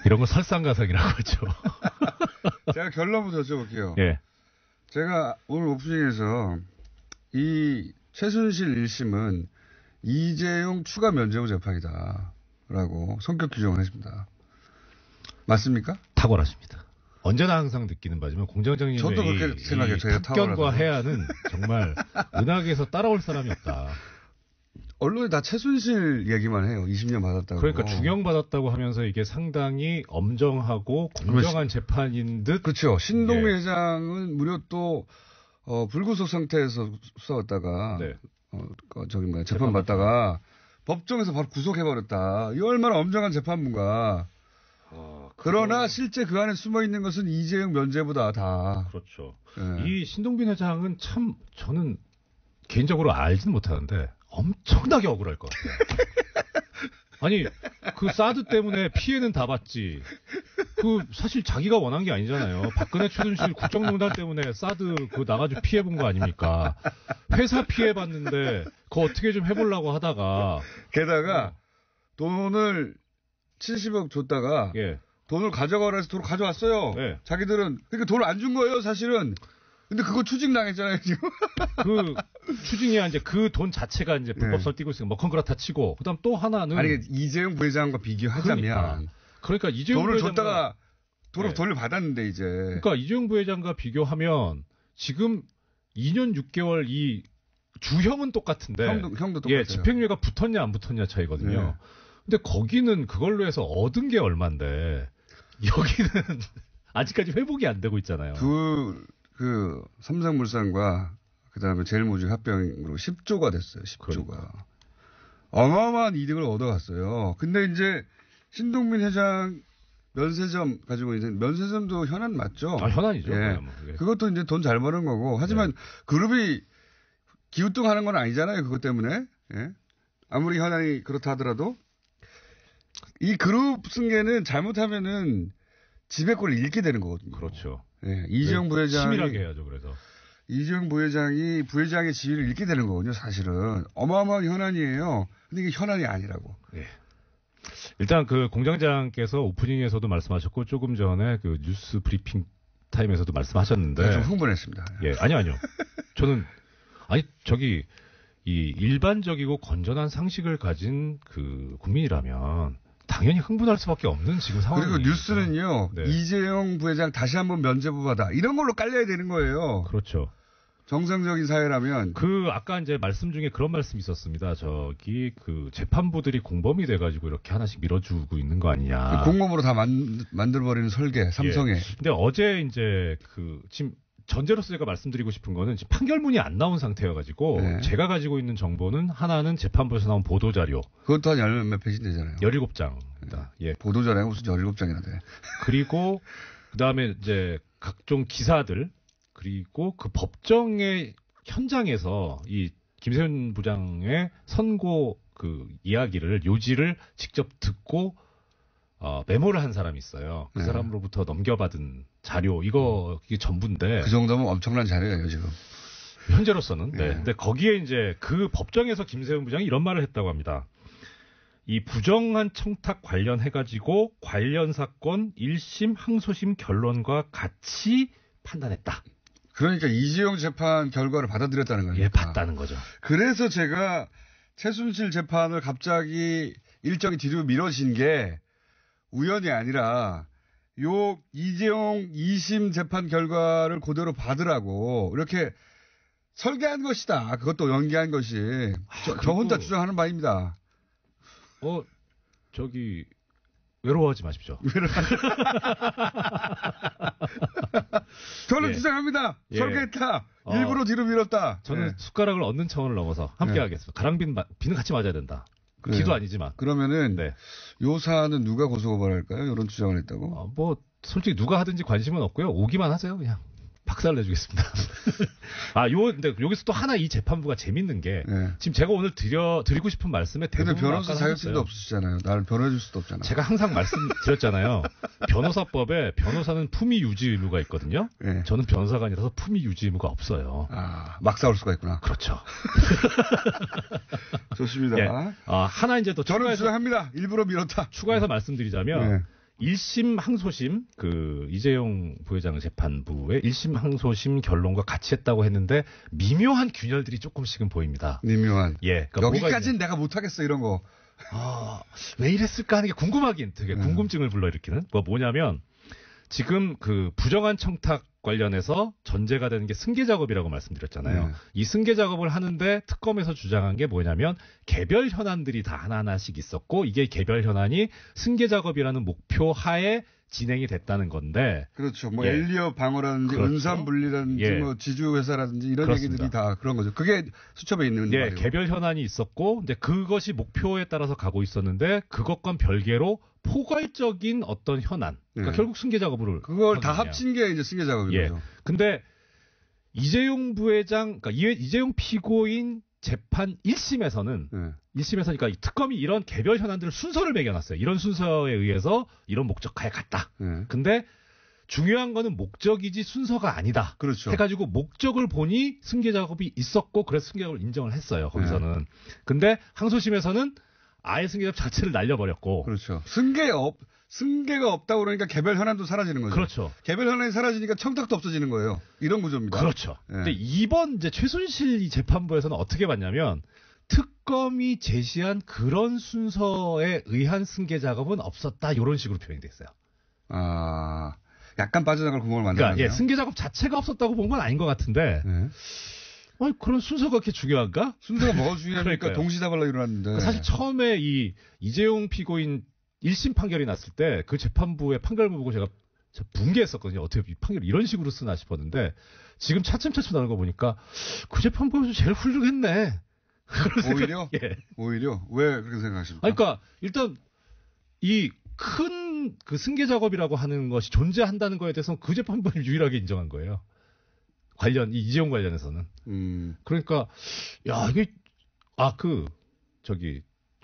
이런 거 설상가상이라고 하죠.
제가 결론부터 여쭤볼게요. 제가 오늘 오프닝에서 이 최순실 1심은 이재용 추가 면죄부 재판이다라고 성격 규정을 했습니다. 맞습니까?
탁월하십니다. 언제나 항상 느끼는 바지만 공정정의
저도 그렇게 생각해요. 제가
탁견과 해안은 정말 은하계에서 따라올 사람이 없다.
언론에 다 최순실 얘기만 해요. 20년 받았다고.
그러니까 중형받았다고 하면서 이게 상당히 엄정하고 공정한 재판인 듯.
그렇죠. 신동미 회장은 무려 또 불구속 상태에서 싸웠다가 재판 받다가 법정에서 바로 구속해버렸다. 이 얼마나 엄정한 재판부인가. 그러나 실제 그 안에 숨어 있는 것은 이재용 면죄부다 다.
그렇죠. 이 신동빈 회장은 참 저는 개인적으로 알지는 못하는데 엄청나게 억울할 것 같아요. 아니 그 사드 때문에 피해는 다 봤지. 그 사실 자기가 원한 게 아니잖아요. 박근혜 최순실 국정농단 때문에 사드 그 나가지고 피해 본 거 아닙니까? 회사 피해 봤는데 그거 어떻게 좀 해보려고 하다가
게다가 돈을 70억 줬다가 돈을 가져가라 해서 돈을 가져왔어요. 자기들은 그러니까 돈을 안 준 거예요, 사실은. 근데 그거 추징당했잖아요, 지금.
그 추징이야 이제 그 돈 자체가 이제 불법설 띄고 있으니까 뭐 컨그라타 치고 그다음 또 하나는
아니 이재용 부회장과 비교하자면
그러니까 이재용
돈을
부회장과,
줬다가
네.
돈을 받았는데 이제
그러니까 이재용 부회장과 비교하면 지금 2년 6개월 이 주형은 똑같은데
형도 똑같아요.
예, 집행유예가 붙었냐 안 붙었냐 차이거든요.
네.
근데 거기는 그걸로 해서 얻은 게 얼만데 여기는 아직까지 회복이 안 되고 있잖아요.
그 삼성물산과 그다음에 제일모직 합병으로 10조가 됐어요. 10조가. 그러니까. 어마어마한 이득을 얻어갔어요. 근데 이제 신동빈 회장 면세점 가지고 있는 면세점도 현안 맞죠?
아, 현안이죠.
예.
뭐,
그것도 이제 돈 잘 버는 거고. 하지만 그룹이 기우뚱하는 건 아니잖아요. 그것 때문에. 예. 아무리 현안이 그렇다 하더라도 이 그룹 승계는 잘못하면은 지배권을 잃게 되는 거거든요.
그렇죠.
예. 이재용 부회장이
치밀하게 해야죠. 그래서
이재용 부회장이 부회장의 지위를 잃게 되는 거거든요. 사실은 어마어마한 현안이에요. 근데 이게 현안이 아니라고.
예. 일단 그 공장장께서 오프닝에서도 말씀하셨고 조금 전에 그 뉴스 브리핑 타임에서도 말씀하셨는데
네, 좀 흥분했습니다.
예, 아니요. 저는 저기 이 일반적이고 건전한 상식을 가진 그 국민이라면 당연히 흥분할 수밖에 없는 지금 상황이.
그리고 뉴스는요.
네.
이재용 부회장 다시 한번 면죄부 받아 이런 걸로 깔려야 되는 거예요.
그렇죠.
정상적인 사회라면.
아까 이제 말씀 중에 그런 말씀이 있었습니다. 저기 그 재판부들이 공범이 돼가지고 이렇게 하나씩 밀어주고 있는 거 아니냐.
공범으로 다 만들어버리는 설계, 삼성에.
예. 근데 어제 이제 지금 전제로서 제가 말씀드리고 싶은 거는 지금 판결문이 안 나온 상태여가지고
네.
제가 가지고 있는 정보는 하나는 재판부에서 나온 보도자료.
그것도 한 10몇 페이지 되잖아요.
17장입니다. 예.
보도자료가 무슨 17장이나 돼.
그리고 그다음에 이제 각종 기사들 그리고 그 법정의 현장에서 이 김세윤 부장의 선고 그 이야기를 요지를 직접 듣고 메모를 한 사람이 있어요. 그 사람으로부터 넘겨받은 자료 이게 전부인데
그 정도면 엄청난 자료예요 지금.
현재로서는. 네. 근데 거기에 이제 그 법정에서 김세윤 부장이 이런 말을 했다고 합니다. 이 부정한 청탁 관련해가지고 관련 사건 1심 항소심 결론과 같이 판단했다.
그러니까 이재용 재판 결과를 받아들였다는 거예요.
예, 봤다는 거죠.
그래서 제가 최순실 재판을 갑자기 일정이 뒤로 미뤄진 게 우연이 아니라 요 이재용 2심 재판 결과를 그대로 받으라고 이렇게 설계한 것이다. 그것도 연기한 것이. 저 혼자 주장하는 바입니다.
외로워하지 마십시오.
저는
예.
주장합니다.
예.
설계했다. 일부러 뒤로 밀었다.
저는 숟가락을 얻는 차원을 넘어서 함께 하겠습니다. 가랑비는 같이 맞아야 된다. 기도 아니지만.
그러면은 요 사안은 누가 고소고발할까요? 이런 주장을 했다고?
솔직히 누가 하든지 관심은 없고요. 오기만 하세요. 그냥 박살 내주겠습니다. 근데 여기서 또 하나 이 재판부가 재밌는 게 지금 제가 오늘 드리고 싶은 말씀에 대부분
근데 변호사 자격증도 없으시잖아요. 나를 변호해 줄 수도 없잖아요.
제가 항상 말씀드렸잖아요. 변호사법에 변호사는 품위 유지 의무가 있거든요.
네.
저는 변호사가 아니라서 품위 유지 의무가 없어요.
막 싸울 수가 있구나.
그렇죠.
좋습니다.
예. 하나 이제 또
저는 주장합니다. 일부러 밀었다.
추가해서 말씀드리자면 1심 항소심 이재용 부회장 재판부의 1심 항소심 결론과 같이 했다고 했는데 미묘한 균열들이 조금씩은 보입니다.
미묘한.
예. 그러니까
여기까지는 내가 못하겠어 이런 거.
왜 이랬을까 하는 게 궁금하긴 되게 궁금증을 불러일으키는 뭐냐면 지금 그 부정한 청탁 관련해서 전제가 되는 게 승계 작업이라고 말씀드렸잖아요. 이 승계 작업을 하는데 특검에서 주장한 게 뭐냐면 개별 현안들이 다 하나하나씩 있었고 이게 개별 현안이 승계 작업이라는 목표 하에 진행이 됐다는 건데.
그렇죠. 엘리어 방어라든지 은산분리라든지 지주회사라든지 이런
그렇습니다.
얘기들이 다 그런 거죠. 그게 수첩에 있는 말이에요.
개별 현안이 있었고 이제 그것이 목표에 따라서 가고 있었는데 그것과 별개로 포괄적인 어떤 현안. 그러니까 결국 승계 작업을
그걸 다 합친 게 이제 승계 작업인 거죠.
근데 이재용 부회장, 그러니까 이재용 피고인 재판 1심에서는 1심에서 그러니까 특검이 이런 개별 현안들을 순서를 매겨놨어요. 이런 순서에 의해서 이런 목적하에 갔다. 근데 중요한 거는 목적이지 순서가 아니다.
그렇죠.
해가지고 목적을 보니 승계 작업이 있었고 그래서 승계 작업을 인정을 했어요. 거기서는. 근데 항소심에서는 아예 승계 작업 자체를 날려버렸고.
그렇죠. 승계가 없다고 그러니까 개별 현안도 사라지는 거죠.
그렇죠.
개별 현안이 사라지니까 청탁도 없어지는 거예요. 이런 구조입니다.
그렇죠.
예.
근데 이번 이제 최순실 이 재판부에서는 어떻게 봤냐면 특검이 제시한 그런 순서에 의한 승계 작업은 없었다. 이런 식으로 표현이 됐어요.
아, 약간 빠져나갈 구멍을 만들었네요.
그러니까 예, 승계 작업 자체가 없었다고 본 건 아닌 것 같은데.
예.
그런 순서가 그렇게 중요한가?
순서가 뭐가 중요합니까? 동시다발로 일어났는데.
사실 처음에 이 이재용 피고인 1심 판결이 났을 때 그 재판부의 판결을 보고 제가 붕괴했었거든요. 어떻게 이 판결을 이런 식으로 쓰나 싶었는데 지금 차츰차츰 나오는 거 보니까 그 재판부에서 제일 훌륭했네.
오히려?
예.
오히려? 왜 그렇게 생각하십니까?
그러니까 일단 이 큰 그 승계 작업이라고 하는 것이 존재한다는 거에 대해서는 그 재판부를 유일하게 인정한 거예요. 이 이재용 관련해서는. 그러니까, 야, 이게,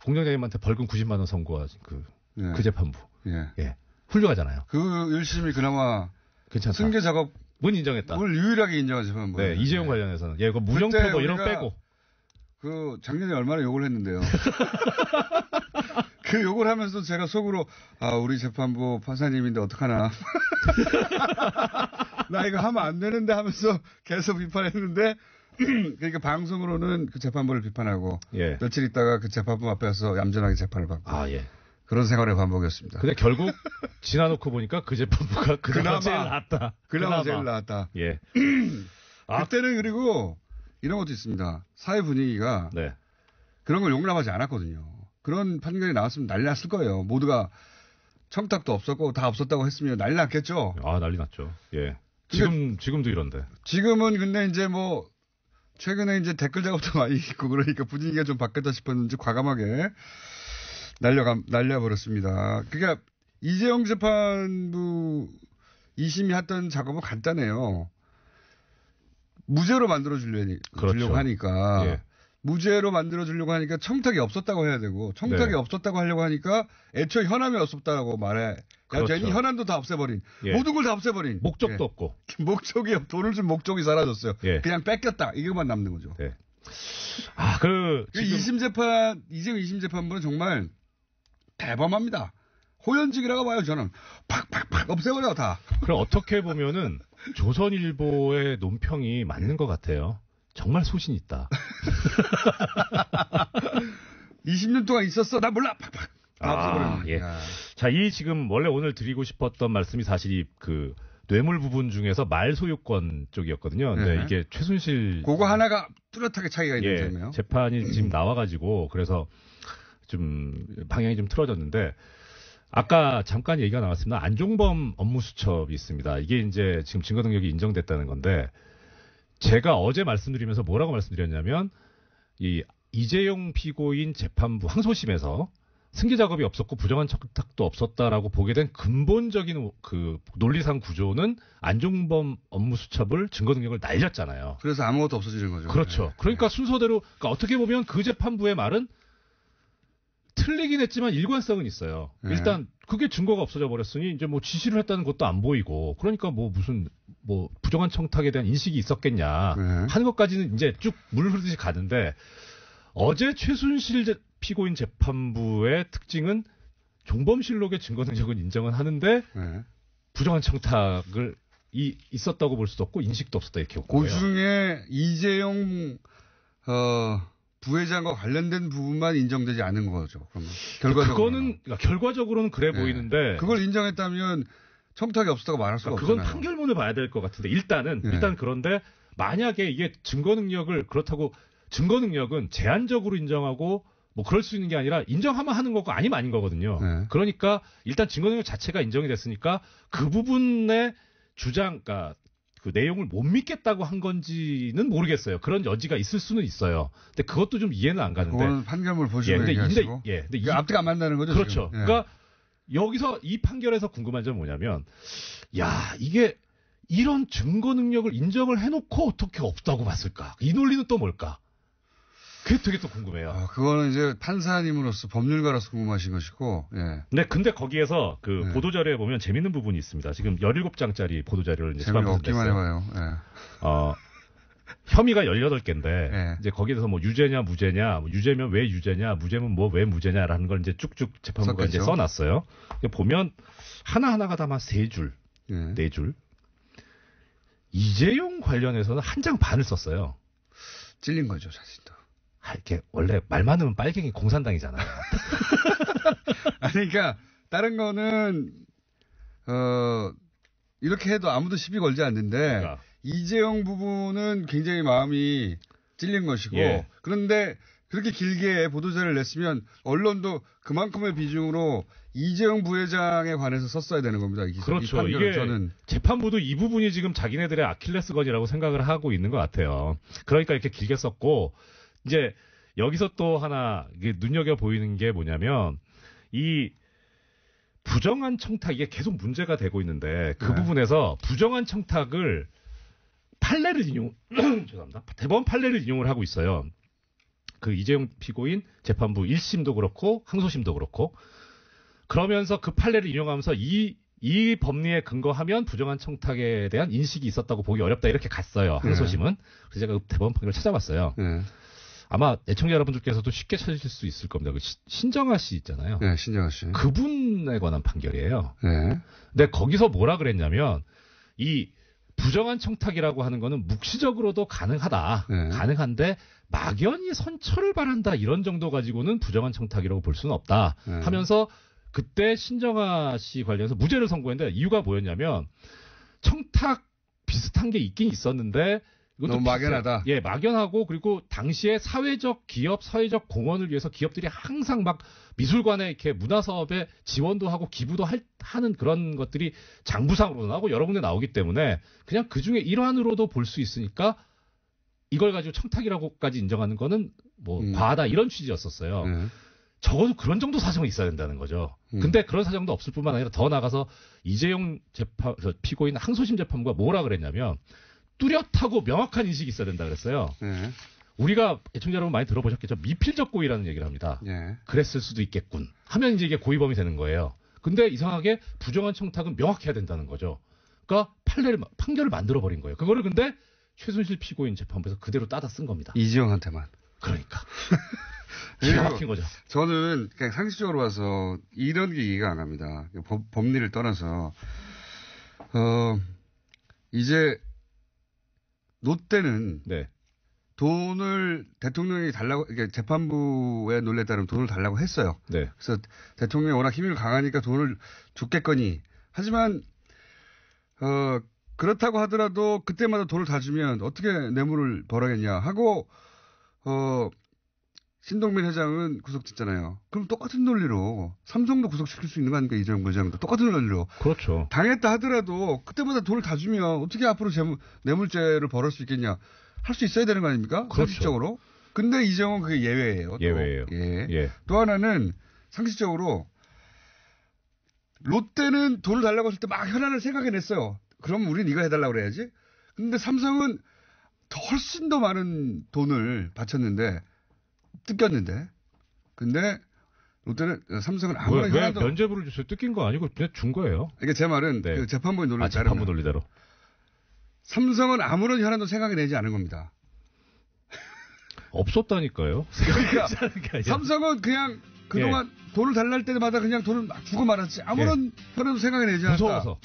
공장장님한테 벌금 90만 원 선고한 그 재판부.
예.
예. 훌륭하잖아요.
그 1심이 그나마
괜찮다.
승계 작업을
인정했다.
유일하게 인정한 재판부.
네, 이재용 관련해서는. 예, 그 무정표 뭐 이런 거 빼고.
그 작년에 얼마나 욕을 했는데요. 그 욕을 하면서 제가 속으로 우리 재판부 판사님인데 어떡하나. 나 이거 하면 안 되는데 하면서 계속 비판했는데 그러니까 방송으로는 그 재판부를 비판하고
예.
며칠 있다가 그 재판부 앞에서 얌전하게 재판을 받고
예.
그런 생활의 반복이었습니다.
근데 결국 지나놓고 보니까 그 재판부가 그나마 제일 낫다.
그나마 제일 낫다.
예.
그때는 그리고 이런 것도 있습니다. 사회 분위기가
네.
그런 걸 용납하지 않았거든요. 그런 판결이 나왔으면 난리 났을 거예요. 모두가 청탁도 없었고 다 없었다고 했으면 난리 났겠죠.
난리 났죠. 예. 지금도 이런데.
지금은 근데 이제 뭐 최근에 이제 댓글 작업도 많이 있고 그러니까 분위기가 좀 바뀌었다 싶었는지 과감하게 날려버렸습니다. 그러니까 이재용 재판부 2심이 했던 작업은 간단해요. 무죄로 만들어주려고
그렇죠.
하니까.
예.
무죄로 만들어주려고 하니까 청탁이 없었다고 해야 되고 청탁이 없었다고 하려고 하니까 애초에 현안이 없었다고 말해.
그렇죠.
괜히 현안도 다 없애버린.
예.
모든 걸 다 없애버린.
목적도 없고.
돈을 준 목적이 사라졌어요.
예.
그냥 뺏겼다. 이것만 남는 거죠.
네.
이재용 2심 재판부는 정말 대범합니다. 호연직이라고 봐요, 저는. 팍팍팍 없애버려, 다.
그럼 어떻게 보면은 조선일보의 논평이 맞는 것 같아요. 정말 소신 있다.
20년 동안 있었어. 나 몰라. 팍팍.
예. 자, 지금 원래 오늘 드리고 싶었던 말씀이 사실 그 뇌물 부분 중에서 말 소유권 쪽이었거든요. 근데 이게 최순실.
그거 하나가 뚜렷하게 차이가 있는 점이에요.
재판이 지금 나와가지고 그래서 좀 방향이 좀 틀어졌는데 아까 잠깐 얘기가 나왔습니다. 안종범 업무수첩이 있습니다. 이게 이제 지금 증거 능력이 인정됐다는 건데 제가 어제 말씀드리면서 뭐라고 말씀드렸냐면 이 이재용 피고인 재판부 항소심에서 승계 작업이 없었고 부정한 청탁도 없었다라고 보게 된 근본적인 그 논리상 구조는 안종범 업무수첩을 증거 능력을 날렸잖아요.
그래서 아무것도 없어지는 거죠.
그렇죠. 그러니까 순서대로 그러니까 어떻게 보면 그 재판부의 말은 틀리긴 했지만 일관성은 있어요. 일단 그게 증거가 없어져 버렸으니 이제 뭐 지시를 했다는 것도 안 보이고 그러니까 뭐 무슨 뭐 부정한 청탁에 대한 인식이 있었겠냐 하는 것까지는 이제 쭉 물 흐르듯이 가는데 어제 최순실 피고인 재판부의 특징은 종범실록의 증거 능력은 인정은 하는데 부정한 청탁을 있었다고 볼 수도 없고 인식도 없었다 이렇게 본 거예요.
그중에 이재용 부회장과 관련된 부분만 인정되지 않은 거죠. 그러면
결과적으로는 그래 보이는데
그걸 인정했다면 청탁이 없었다고 말할 수가 없잖아요.
그건 판결문을 봐야 될 것 같은데 일단 그런데 만약에 이게 증거 능력을 그렇다고 증거 능력은 제한적으로 인정하고 뭐 그럴 수 있는 게 아니라 인정하면 하는 거고 아니면 아닌 거거든요. 그러니까 일단 증거 능력 자체가 인정이 됐으니까 그 부분의 그러니까 그 내용을 못 믿겠다고 한 건지는 모르겠어요. 그런 여지가 있을 수는 있어요. 근데 그것도 좀 이해는 안 가는데.
그건 판결문 보시고 얘기하시고.
근데
앞뒤가 안 맞는다는 거죠.
그렇죠. 그러니까 여기서 이 판결에서 궁금한 점은 뭐냐면, 이게 이런 증거 능력을 인정을 해놓고 어떻게 없다고 봤을까? 이 논리는 또 뭘까? 그게 되게 또 궁금해요.
그거는 이제 판사님으로서 법률가로서 궁금하신 것이고,
네, 근데 거기에서 그 보도자료에 보면 재밌는 부분이 있습니다. 지금 17장짜리 보도자료를 이제
재미없기만 해봐요.
혐의가 18개인데
네.
이제 거기에서 뭐 유죄냐 무죄냐, 뭐 유죄면 왜 유죄냐, 무죄면 뭐 왜 무죄냐라는 걸 이제 쭉쭉 재판부가 이제 써놨어요. 보면 하나하나가 다 막 3줄,
네.
4줄. 이재용 관련해서는 한 장 반을 썼어요.
찔린 거죠, 자신도.
이렇게 원래 말 많으면 빨갱이 공산당이잖아요.
아니, 그러니까 다른 거는 이렇게 해도 아무도 시비 걸지 않는데 그러니까. 이재용 부분은 굉장히 마음이 찔린 것이고 예. 그런데 그렇게 길게 보도자를 냈으면 언론도 그만큼의 비중으로 이재용 부회장에 관해서 썼어야 되는 겁니다.
그렇죠. 이게 저는 재판부도 이 부분이 지금 자기네들의 아킬레스건이라고 생각을 하고 있는 것 같아요. 그러니까 이렇게 길게 썼고 이제 여기서 또 하나 눈여겨 보이는 게 뭐냐면 이 부정한 청탁 이게 계속 문제가 되고 있는데 그 부분에서 부정한 청탁을 판례를 죄송합니다. 대법원 판례를 인용을 하고 있어요. 그 이재용 피고인 재판부 1심도 그렇고 항소심도 그렇고 그러면서 그 판례를 인용하면서 이 법리에 근거하면 부정한 청탁에 대한 인식이 있었다고 보기 어렵다 이렇게 갔어요. 항소심은. 그래서 제가 그 대법원 판결을 찾아봤어요. 아마 애청자 여러분들께서도 쉽게 찾으실 수 있을 겁니다. 그 신정아 씨 있잖아요.
네, 신정아 씨.
그분에 관한 판결이에요.
네.
근데 거기서 뭐라 그랬냐면 이 부정한 청탁이라고 하는 거는 묵시적으로도 가능하다. 네. 가능한데 막연히 선처를 바란다 이런 정도 가지고는 부정한 청탁이라고 볼 수는 없다. 네. 하면서 그때 신정아 씨 관련해서 무죄를 선고했는데 이유가 뭐였냐면 청탁 비슷한 게 있긴 있었는데 이것도
너무 막연하다.
예, 막연하고 그리고 당시에 사회적 기업, 사회적 공헌을 위해서 기업들이 항상 막 미술관에 이렇게 문화사업에 지원도 하고 기부도 하는 그런 것들이 장부상으로도 나오고 여러 군데 나오기 때문에 그냥 그 중에 일환으로도 볼 수 있으니까 이걸 가지고 청탁이라고까지 인정하는 거는 뭐 과하다 이런 취지였었어요. 적어도 그런 정도 사정이 있어야 된다는 거죠. 근데 그런 사정도 없을 뿐만 아니라 더 나가서 이재용 피고인 항소심 재판부가 뭐라 그랬냐면 뚜렷하고 명확한 인식이 있어야 된다 그랬어요. 우리가 애청자 여러분 많이 들어보셨겠죠. 미필적 고의라는 얘기를 합니다. 그랬을 수도 있겠군. 하면 이제 이게 고의범이 되는 거예요. 근데 이상하게 부정한 청탁은 명확해야 된다는 거죠. 그러니까 판결을 만들어버린 거예요. 그거를 근데 최순실 피고인 재판부에서 그대로 따다 쓴 겁니다.
이재용한테만.
그러니까. 기가 막힌 거죠.
저는 그냥 상식적으로 봐서 이런 게 이해가 안 갑니다. 법리를 떠나서 이제 롯데는
네.
돈을 대통령이 달라고 그러니까 재판부의 논리에 따르면 돈을 달라고 했어요.
네.
그래서 대통령이 워낙 힘이 강하니까 돈을 줬겠거니. 하지만 그렇다고 하더라도 그때마다 돈을 다 주면 어떻게 뇌물을 벌어야겠냐 하고 신동빈 회장은 구속됐잖아요. 그럼 똑같은 논리로 삼성도 구속시킬 수 있는 거 아닙니까? 이재용 부회장도 똑같은 논리로.
그렇죠.
당했다 하더라도 그때마다 돈을 다 주면 어떻게 앞으로 뇌물죄를 벌을 수 있겠냐. 할 수 있어야 되는 거 아닙니까?
그렇죠.
상식적으로. 근데 이재용은 그게 예외예요.
예외예요.
예. 또 하나는 상식적으로 롯데는 돈을 달라고 했을 때 막 현안을 생각해냈어요. 그럼 우린 이거 해달라고 그래야지. 근데 삼성은 훨씬 더 많은 돈을 바쳤는데 뜯겼는데. 근데 롯데는 삼성은 아무런 현안도
왜 면죄부를 줬어요? 뜯긴 거 아니고 그냥 준 거예요.
이게 제 말은 네. 그 재판부의 논리대로.
재판부 논리대로.
삼성은 아무런 현안도 생각해내지 않은 겁니다.
없었다니까요.
그러니까 삼성은 그냥 그동안 돈을 달라 할 때마다 그냥 돈을 막 주고 말았지. 아무런 현안도 생각해내지 않았다.
무서워서.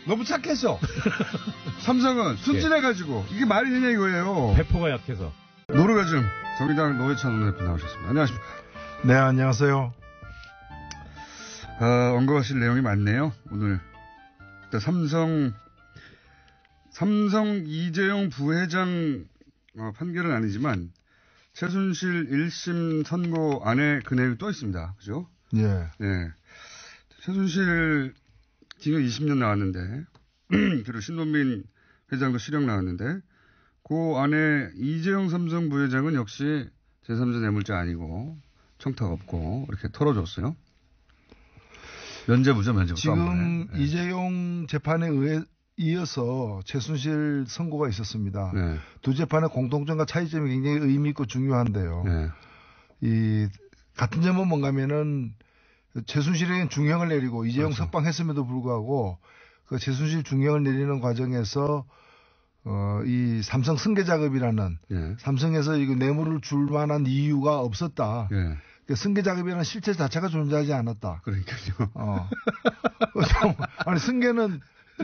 너무 착했어. 삼성은 순진해가지고 이게 말이 되냐 이거예요.
배포가 약해서.
노르가즘 정의당 노회찬 원내대표 나오셨습니다. 안녕하십니까.
네, 안녕하세요.
언급하실 내용이 많네요. 오늘 일단 삼성 이재용 부회장 판결은 아니지만 최순실 1심 선고 안에 그 내용이 또 있습니다. 그죠?
예.
네. 최순실 징역 20년 나왔는데 그리고 신동빈 회장도 실형 나왔는데 그 안에 이재용 삼성 부회장은 역시 제3자 뇌물죄 아니고 청탁 없고 이렇게 털어줬어요. 면죄부죠, 면죄부.
지금 네. 이재용 재판에 이어서 최순실 선고가 있었습니다.
네.
두 재판의 공통점과 차이점이 굉장히 의미 있고 중요한데요.
네.
이 같은 점은 뭔가면은 최순실에게는 중형을 내리고 이재용
그렇죠.
석방했음에도 불구하고 그 최순실 중형을 내리는 과정에서 이 삼성 승계 작업이라는
예.
삼성에서 이거 뇌물을 줄 만한 이유가 없었다.
예.
승계 작업이라는 실체 자체가 존재하지 않았다.
그러니까요.
아니 승계는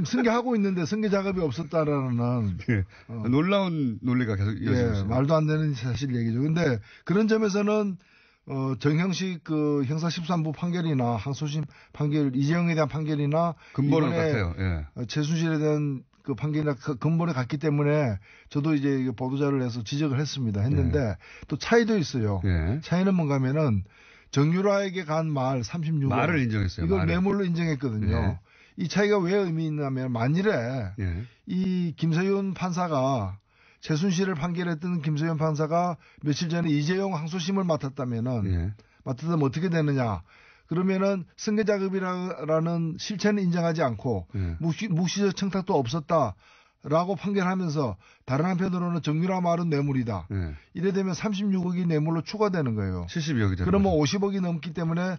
승계하고 있는데 승계 작업이 없었다라는
예. 놀라운 논리가 계속 이어지고 있어요.
말도 안 되는 사실 얘기죠. 근데 그런 점에서는 정형식 그 형사 13부 판결이나 항소심 판결 이재용에 대한 판결이나
근본은 같아요. 예.
최순실에 대한 그 판결이나 근본에 같기 때문에 저도 이제 보도자를 내서 지적을 했는데
예.
또 차이도 있어요.
예.
차이는 뭔가면은 정유라에게 간 말 36억
말을 인정했어요.
이걸
말을.
뇌물로 인정했거든요.
예.
이 차이가 왜 의미 있냐면 만일에
예.
이 김서윤 판사가 최순실을 판결했던 김서윤 판사가 며칠 전에 이재용 항소심을 맡았다면
예.
어떻게 되느냐? 그러면은 승계 작업이라는 실체는 인정하지 않고
예.
묵시적 청탁도 없었다라고 판결하면서 다른 한편으로는 정유라 말은 뇌물이다.
예.
이래 되면 36억이 뇌물로 추가되는 거예요.
70억이 되는
그러면 50억이 넘기 때문에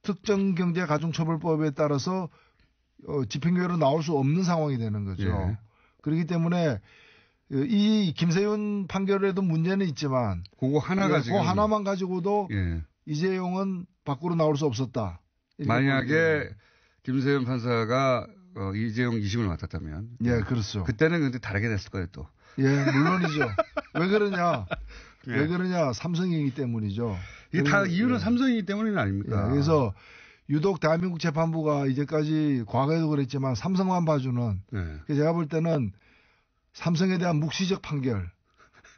특정경제가중처벌법에 따라서 집행유예로 나올 수 없는 상황이 되는 거죠.
예.
그렇기 때문에 이 김세윤 판결에도 문제는 있지만
그거 하나가 지금
그거 하나만 가지고도
예.
이재용은 밖으로 나올 수 없었다.
만약에 김세윤 판사가 이재용 2심을 맡았다면
예, 그렇죠.
그때는 근데 다르게 됐을 거예요, 또.
예, 물론이죠. 왜 그러냐?
예.
왜 그러냐? 삼성이기 때문이죠.
이게 다 이유는
예.
삼성이기 때문이 아닙니까?
예, 그래서 유독 대한민국 재판부가 이제까지 과거에도 그랬지만 삼성만 봐주는
예.
제가 볼 때는 삼성에 대한 묵시적 판결.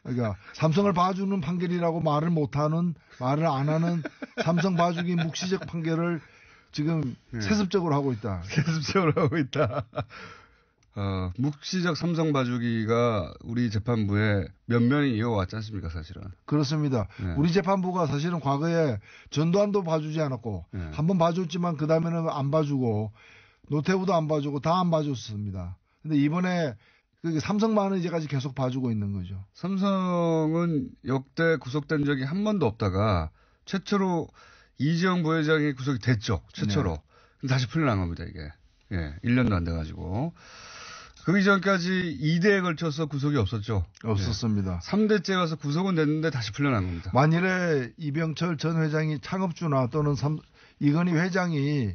그러니까 삼성을 봐주는 판결이라고 말을 안 하는 삼성 봐주기 묵시적 판결을 지금
예.
세습적으로 하고 있다.
세습적으로 하고 있다. 묵시적 삼성 봐주기가 우리 재판부에 면면이 이어왔지 않습니까, 사실은.
그렇습니다.
예.
우리 재판부가 사실은 과거에 전두환도 봐주지 않았고
예.
한번 봐줬지만 그 다음에는 안 봐주고 노태우도 안 봐주고 다 안 봐줬습니다. 근데 이번에 삼성만은 이제까지 계속 봐주고 있는 거죠.
삼성은 역대 구속된 적이 한 번도 없다가 최초로 이재용 부회장이 구속이 됐죠. 최초로.
네.
근데 다시 풀려난 겁니다, 이게. 예, 1년도 안 돼가지고. 그 이전까지 2대에 걸쳐서 구속이 없었죠.
없었습니다.
예. 3대째 와서 구속은 됐는데 다시 풀려난 겁니다.
만일에 이병철 전 회장이 창업주나 또는 이건희 회장이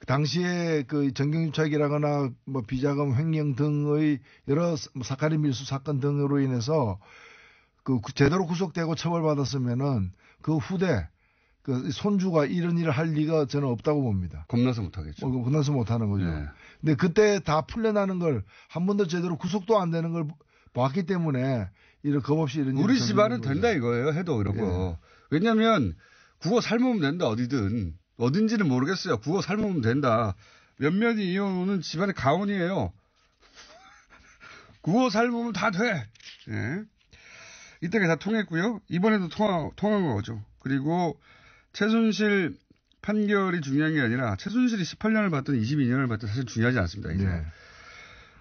당시에 그 정경유착이라거나 뭐 비자금 횡령 등의 여러 사카린 밀수 사건 등으로 인해서 그 제대로 구속되고 처벌받았으면은 그 후대 그 손주가 이런 일을 할 리가 저는 없다고 봅니다.
겁나서 못하겠죠.
겁나서 못하는 거죠.
네.
근데 그때 다 풀려나는 걸 한 번도 제대로 구속도 안 되는 걸 봤기 때문에 이런 겁없이 이런
우리 집안은 된다 이거예요. 해도 이런 거. 왜냐하면 국어 삶으면 된다 어딘지는 모르겠어요. 국어 삶으면 된다. 몇몇이 이혼은 집안의 가훈이에요. 국어 삶으면 다 돼. 예. 이때가 다 통했고요. 이번에도 통한 거죠. 그리고 최순실 판결이 중요한 게 아니라 최순실이 18년을 받든 22년을 받든 사실 중요하지 않습니다. 이제.
네.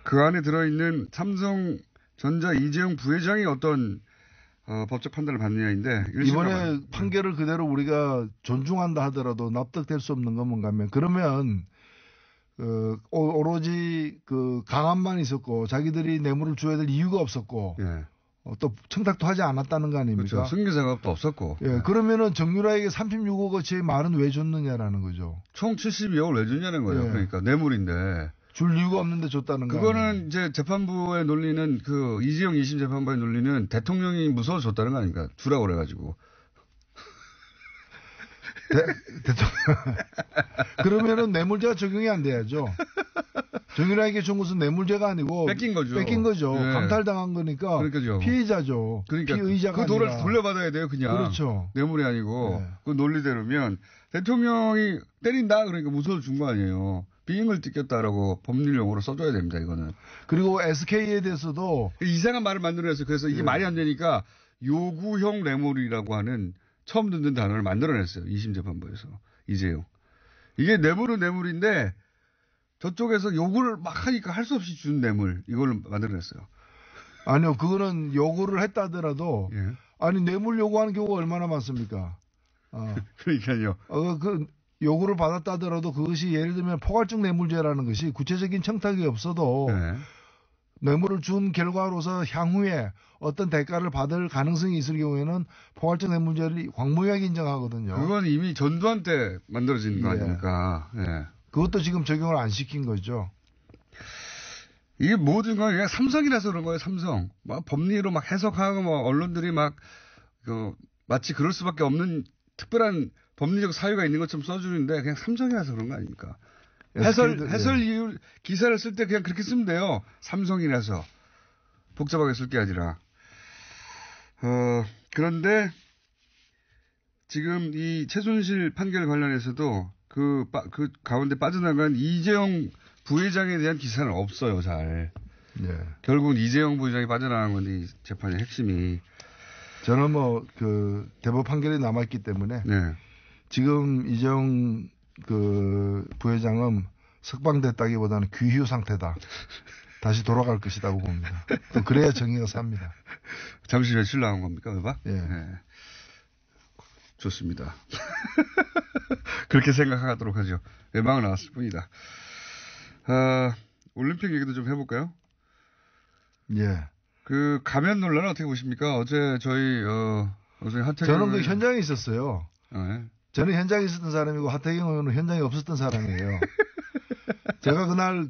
그 안에 들어있는 삼성전자 이재용 부회장이 어떤 법적 판단을 받느냐인데
이번에 판결을 그대로 우리가 존중한다 하더라도 납득될 수 없는 건 뭔가 하면 그러면 오로지 그 강압만 있었고 자기들이 뇌물을 줘야 될 이유가 없었고
예.
또 청탁도 하지 않았다는 거 아닙니까?
그렇죠. 승계 작업도 없었고.
예, 그러면은 정유라에게 36억어치의 말은 왜 줬느냐라는 거죠.
총 72억을 왜 줬냐는 거예요.
예.
그러니까 뇌물인데.
줄 이유가 없는데 줬다는 거.
그거는 이제 재판부의 논리는 그 이재용 2심 재판부의 논리는 대통령이 무서워서 줬다는 거 아닙니까? 주라고 그래가지고.
대통령. 그러면은 뇌물죄가 적용이 안 돼야죠. 정유라에게 준 것은 뇌물죄가 아니고
뺏긴 거죠.
뺏긴 거죠.
네.
강탈당한 거니까
그러니까요.
피해자죠.
그러니까
피의자가
그 돈을
아니라.
돌려받아야 돼요, 그냥.
그렇죠.
뇌물이 아니고.
네.
그 논리대로면 대통령이 때린다 그러니까 무서워서 준 거 아니에요. 비행을 뜯겼다라고 법률 용어로 써줘야 됩니다, 이거는.
그리고 SK에 대해서도
이상한 말을 만들어냈어요. 그래서 이게 말이 안 되니까 요구형 뇌물이라고 하는 처음 듣는 단어를 만들어냈어요. 2심 재판부에서. 이재용. 이게 뇌물은 뇌물인데 저쪽에서 요구를 막 하니까 할 수 없이 준 뇌물. 이걸 만들어냈어요.
아니요. 그거는 요구를 했다 하더라도
예.
아니 뇌물 요구하는 경우가 얼마나 많습니까?
그러니까요.
그 요구를 받았다 하더라도 그것이 예를 들면 포괄적 뇌물죄라는 것이 구체적인 청탁이 없어도
네.
뇌물을 준 결과로서 향후에 어떤 대가를 받을 가능성이 있을 경우에는 포괄적 뇌물죄를 광범위하게 인정하거든요.
그건 이미 전두환 때 만들어진 거 아닙니까? 예.
그것도 지금 적용을 안 시킨 거죠.
이게 모든 건 그냥 삼성이라서 그런 거예요, 삼성. 막 법리로 막 해석하고 뭐 언론들이 막, 마치 그럴 수밖에 없는 특별한 법리적 사유가 있는 것처럼 써주는데 그냥 삼성이라서 그런 거 아닙니까? 해설 이유, 기사를 쓸 때 그냥 그렇게 쓰면 돼요. 삼성이라서. 복잡하게 쓸 게 아니라. 그런데 지금 이 최순실 판결 관련해서도 그 가운데 빠져나간 이재용 부회장에 대한 기사는 없어요, 잘.
네.
결국은 이재용 부회장이 빠져나간 건데, 이 재판의 핵심이.
저는 대법 판결이 남아있기 때문에.
네.
지금 이재용 부회장은 석방됐다기보다는 귀휴 상태다. 다시 돌아갈 것이라고 봅니다. 또 그래야 정의가 삽니다.
잠시 며칠 나온 겁니까, 외박?
예.
네. 좋습니다. 그렇게 생각하도록 하죠. 외박은 나왔을 뿐이다. 올림픽 얘기도 좀 해볼까요?
예.
그 가면 논란은 어떻게 보십니까? 어제 저희 하태경
저는 그 현장에 있었어요.
네.
저는 현장에 있었던 사람이고 하태경 의원은 현장에 없었던 사람이에요. 제가 그날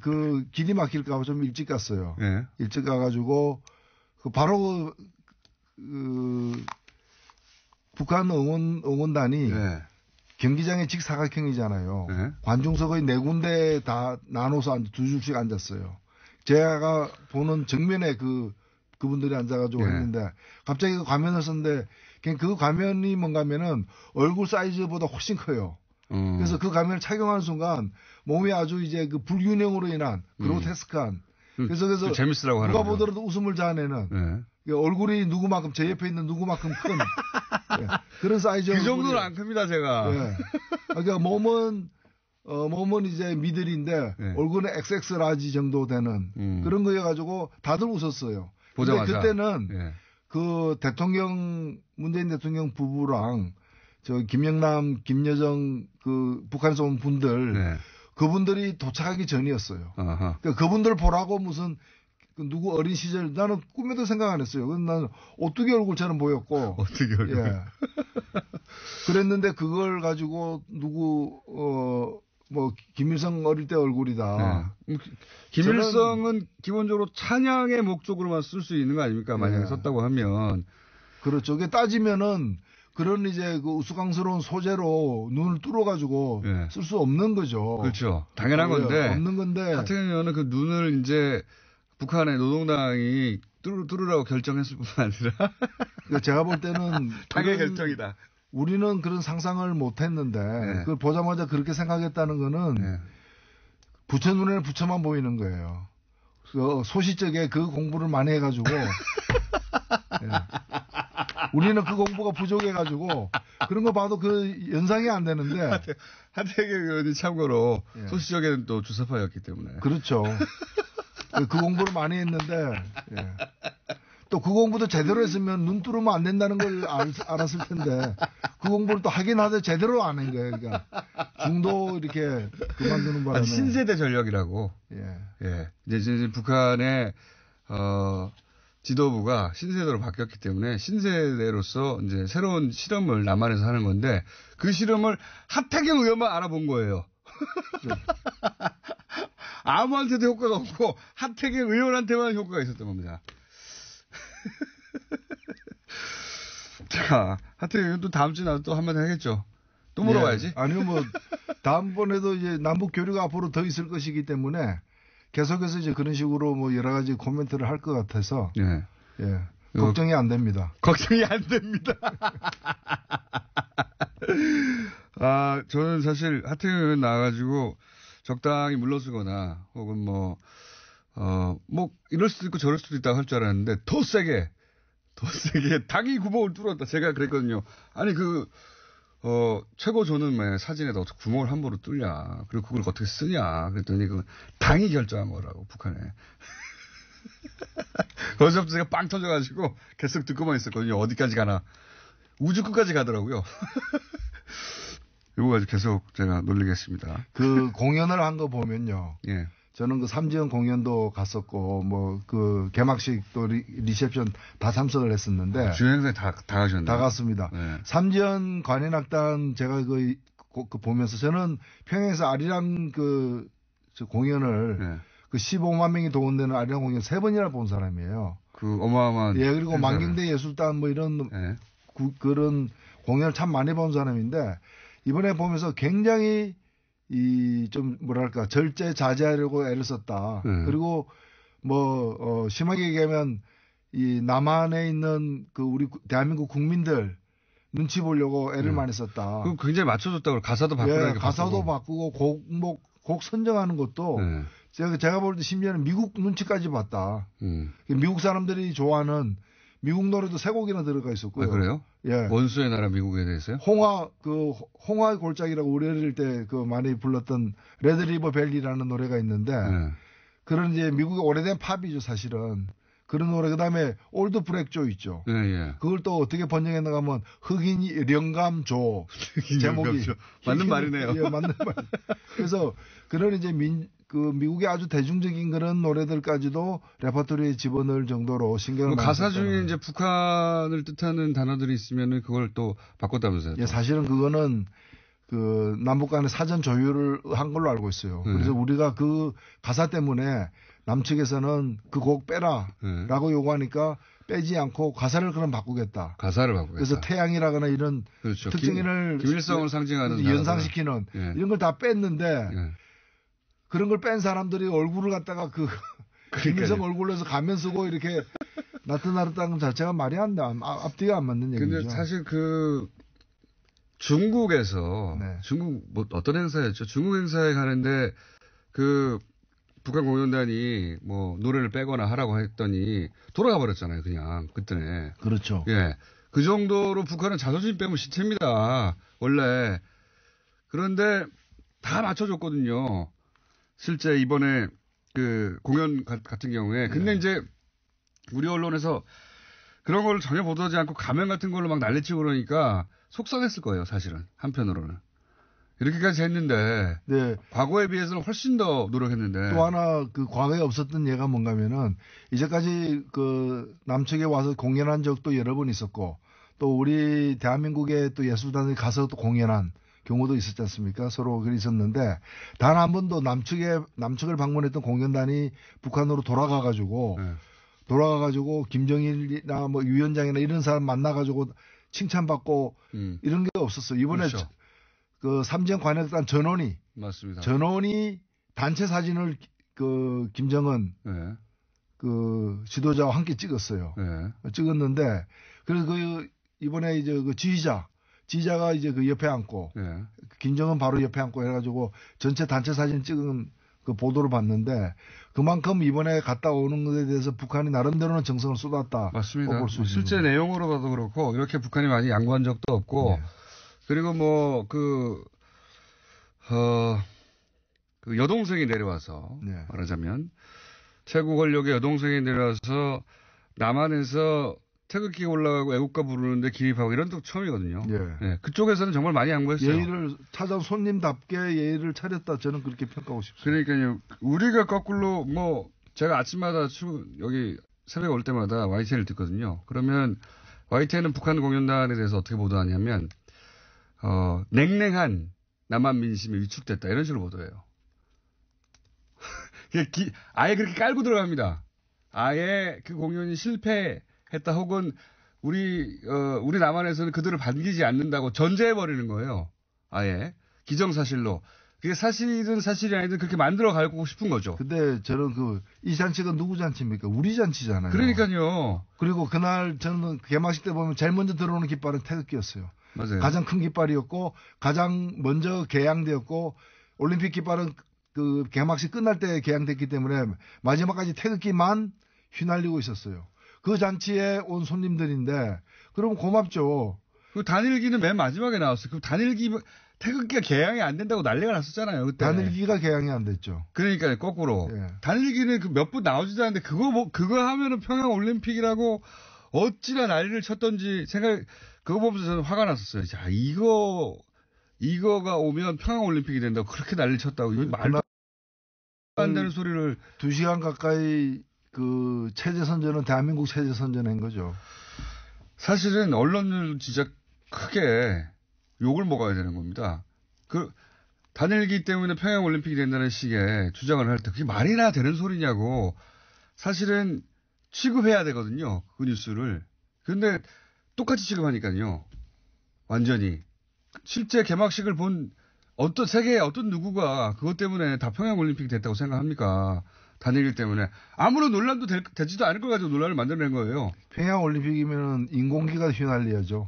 길이 막힐까 봐 좀 일찍 갔어요.
네.
일찍 가가지고 바로 북한 응원단이
네.
경기장의 직사각형이잖아요.
네.
관중석의 4군데 다 나눠서 두 줄씩 앉았어요. 제가 보는 정면에 그분들이 앉아가지고
네.
했는데 갑자기 그 가면을 썼는데 그냥 그 가면이 뭔가 하면은 얼굴 사이즈보다 훨씬 커요. 그래서 그 가면을 착용하는 순간 몸이 아주 이제 그 불균형으로 인한 그로테스크한 그래서
재밌으라고 하는
누가
거죠.
보더라도 웃음을 자아내는 얼굴이 누구만큼 제 옆에 있는 누구만큼 큰 예, 그런 사이즈.
그 정도는 안 큽니다, 제가.
예. 그러니까 몸은 이제 미들인데
네.
얼굴은 XX 라지 정도 되는 그런 거여가지고 다들 웃었어요.
보자마자.
근데 그때는
예.
그 문재인 대통령 부부랑 김영남, 김여정 북한에서 온 분들
네.
그분들이 도착하기 전이었어요.
아하.
그러니까 그분들 보라고 무슨 누구 어린 시절 나는 꿈에도 생각 안 했어요. 나는 오뚜기 얼굴처럼 보였고.
오뚜기 얼굴.
예. 그랬는데 그걸 가지고 김일성 어릴 때 얼굴이다.
네. 김일성은 기본적으로 찬양의 목적으로만 쓸 수 있는 거 아닙니까? 만약에
네.
썼다고 하면.
그렇죠. 그게 따지면은 그런 이제 우스꽝스러운 소재로 눈을 뚫어가지고
네.
쓸 수 없는 거죠.
그렇죠. 당연한 건데.
없는 건데.
하태경 의원은 그 눈을 이제 북한의 노동당이 뚫으라고 결정했을 뿐만 아니라.
그러니까 제가 볼 때는.
당의 결정이다.
우리는 그런 상상을 못 했는데.
네.
그걸 보자마자 그렇게 생각했다는 거는.
네.
부처 눈에는 부처만 보이는 거예요. 소시적에 그 공부를 많이 해가지고. 예. 우리는 그 공부가 부족해가지고 그런 거 봐도 그 연상이 안 되는데.
하태경 의원이 참고로
예.
소시적에는 또 주사파였기 때문에.
그렇죠. 그 공부를 많이 했는데. 예. 또 그 공부도 제대로 했으면 눈 뚫으면 안 된다는 걸 알았을 텐데 그 공부를 또 하긴 하되 제대로 안 한 거예요. 그러니까 중도 이렇게 그만두는 바람에.
신세대 전력이라고.
예.
예. 이제 북한의 지도부가 신세대로 바뀌었기 때문에 신세대로서 이제 새로운 실험을 남한에서 하는 건데 그 실험을 하태경 의원만 알아본 거예요. 아무한테도 효과가 없고 하태경 의원한테만 효과가 있었던 겁니다. 자, 하태경 의원 또 다음 주에 나도 또 한마디 하겠죠. 또 물어봐야지.
예. 아니요, 다음번에도 이제 남북 교류가 앞으로 더 있을 것이기 때문에 계속해서 이제 그런 식으로 여러 가지 코멘트를 할 것 같아서.
예.
예. 걱정이 안 됩니다.
걱정이 안 됩니다. 저는 사실 하태경 의원 나와가지고 적당히 물러서거나 혹은 이럴 수도 있고 저럴 수도 있다고 할 줄 알았는데 더 세게 당이 구멍을 뚫었다. 제가 그랬거든요. 아니 최고조는 사진에다 어떻게 구멍을 함부로 뚫냐. 그리고 그걸 어떻게 쓰냐. 그랬더니 당이 결정한 거라고, 북한에. 거기서부터 제가 빵 터져가지고 계속 듣고만 있었거든요. 어디까지 가나. 우주 끝까지 가더라고요. 이거 가지고 계속 제가 놀리겠습니다.
그 공연을 한 거 보면요.
예.
저는 그 삼지연 공연도 갔었고 뭐 그 개막식 또 리셉션 다 참석을 했었는데
주요 행사에 다 가셨나요?
다 갔습니다. 네. 삼지연 관현악단 제가 그 보면서 저는 평양에서 아리랑 저 공연을 네. 그 15만 명이 동원되는 아리랑 공연 3번이나 본 사람이에요.
그 어마어마한
예 그리고 만경대 예술단 뭐 이런 네. 그런 공연을 참 많이 본 사람인데 이번에 보면서 굉장히 이 좀 뭐랄까 절제자제하려고 애를 썼다. 그리고 뭐 심하게 얘기하면 이 남한에 있는 그 우리 대한민국 국민들 눈치 보려고 애를 많이 썼다.
그 굉장히 맞춰줬다고 가사도 바꾸고.
예, 가사도 바꾸고 곡 선정하는 것도 제가 볼 때 심지어는 미국 눈치까지 봤다. 미국 사람들이 좋아하는 미국 노래도 3곡이나 들어가 있었고요.
아, 그래요?
예.
원수의 나라 미국에 대해서요?
홍화의 골짜기라고 우리 어릴 때 그 많이 불렀던 레드리버 벨리라는 노래가 있는데 그런 이제 미국의 오래된 팝이죠, 사실은. 그런 노래 그다음에 올드 브렉조 있죠.
예, 예.
그걸 또 어떻게 번역했는가 하면 흑인이 영감조 제목이
맞는 말이네요.
예, 맞는 말. 그래서 그런 이제 미국의 아주 대중적인 그런 노래들까지도 레퍼토리에 집어넣을 정도로 신경을 많이
가사 중에 이제 북한을 뜻하는 단어들이 있으면은 그걸 또 바꿨다면서요?
예, 사실은 그거는 그 남북 간의 사전 조율을 한 걸로 알고 있어요. 그래서 우리가 그 가사 때문에 남측에서는 그 곡 빼라라고 요구하니까 빼지 않고 가사를 그럼 바꾸겠다.
가사를 바꾸겠다.
그래서 태양이라거나 이런
그렇죠.
특징을
김일성을 상징하는
연상시키는 이런 걸 다 뺐는데 그런 걸 뺀 사람들이 얼굴을 갖다가 김일성 얼굴로 해서 가면 쓰고 이렇게 나타나렸다는 것 자체가 말이 안 돼. 앞뒤가 안 맞는 얘기죠.
근데 사실 중국에서 중국 뭐 어떤 행사였죠? 중국 행사에 가는데 북한 공연단이 뭐 노래를 빼거나 하라고 했더니 돌아가 버렸잖아요, 그냥 그때네.
그렇죠.
예, 그 정도로 북한은 자존심 빼면 시체입니다, 원래. 그런데 다 맞춰줬거든요. 실제 이번에 그 공연 같은 경우에. 근데 이제 우리 언론에서 그런 걸 전혀 보도하지 않고 가면 같은 걸로 막 난리치고 그러니까 속상했을 거예요, 사실은 한편으로는. 이렇게까지 했는데 과거에 비해서는 훨씬 더 노력했는데
또 하나 그 과거에 없었던 예가 뭔가면은 이제까지 그 남측에 와서 공연한 적도 여러 번 있었고 또 우리 대한민국의 또 예술단이 가서 또 공연한 경우도 있었지 않습니까? 서로 그리 있었는데 단 한 번도 남측을 방문했던 공연단이 북한으로 돌아가가지고 김정일이나 뭐 위원장이나 이런 사람 만나가지고 칭찬받고 이런 게 없었어요. 이번에
그렇죠.
그 삼지연 관현악단 전원이
맞습니다.
전원이 단체 사진을 그 김정은 그 지도자와 함께 찍었어요. 찍었는데 그래서 이번에 이제 그 지휘자가 이제 그 옆에 앉고 김정은 바로 옆에 앉고 해가지고 전체 단체 사진 찍은 그 보도를 봤는데 그만큼 이번에 갔다 오는 것에 대해서 북한이 나름대로는 정성을 쏟았다.
맞습니다. 볼 수 실제 내용으로 봐도 그렇고 이렇게 북한이 많이 양보한 적도 없고 그리고 뭐 그 여동생이 내려와서 말하자면 최고 권력의 여동생이 내려와서 남한에서 태극기 올라가고 애국가 부르는데 기립하고 이런 것도 처음이거든요. 그쪽에서는 정말 많이 양보했어요.
예의를 찾아온 손님답게 예의를 차렸다. 저는 그렇게 평가하고 싶습니다.
그러니까요. 우리가 거꾸로 뭐 제가 아침마다 여기 새벽에 올 때마다 YTN을 듣거든요. 그러면 YTN은 북한 공연단에 대해서 어떻게 보도하냐면 냉랭한 남한 민심이 위축됐다 이런 식으로 보도해요. 아예 그렇게 깔고 들어갑니다. 아예 그 공연이 실패했다 혹은 우리 남한에서는 그들을 반기지 않는다고 전제해버리는 거예요. 아예 기정사실로. 그게 사실은 사실이 아니든 그렇게 만들어 가고 싶은 거죠.
근데 저는 이 잔치가 누구 잔치입니까? 우리 잔치잖아요.
그러니까요.
그리고 그날 저는 개막식 때 보면 제일 먼저 들어오는 깃발은 태극기였어요.
맞아요.
가장 큰 깃발이었고 가장 먼저 개양되었고 올림픽 깃발은 그 개막식 끝날 때 개양됐기 때문에 마지막까지 태극기만 휘날리고 있었어요. 그 잔치에 온 손님들인데 그러면 고맙죠.
그 단일기는 맨 마지막에 나왔어요. 그 태극기가 개양이 안 된다고 난리가 났었잖아요. 그때.
단일기가 개양이 안 됐죠.
그러니까요. 거꾸로. 단일기는 몇 분 나오지도 않는데 그거 하면은 평양 올림픽이라고 어찌나 난리를 쳤던지 그거 보면서 저는 화가 났었어요. 자, 이거가 오면 평양 올림픽이 된다고 그렇게 난리를 쳤다고. 이거 말도 안 되는 소리를
2시간 가까이 그 체제 선전은 대한민국 체제 선전한 거죠.
사실은 언론을 진짜 크게 욕을 먹어야 되는 겁니다. 그 단일기 때문에 평양 올림픽이 된다는 식의 주장을 할 때 그게 말이나 되는 소리냐고 사실은 취급해야 되거든요. 그 뉴스를. 그런데 똑같이 취급하니까요. 완전히. 실제 개막식을 본 세계의 어떤 누구가 그것 때문에 다 평양 올림픽이 됐다고 생각합니까? 단일기 때문에. 아무런 논란도 되지도 않을 걸 가지고 논란을 만들어낸 거예요.
평양 올림픽이면은 인공기가 휘날려야죠.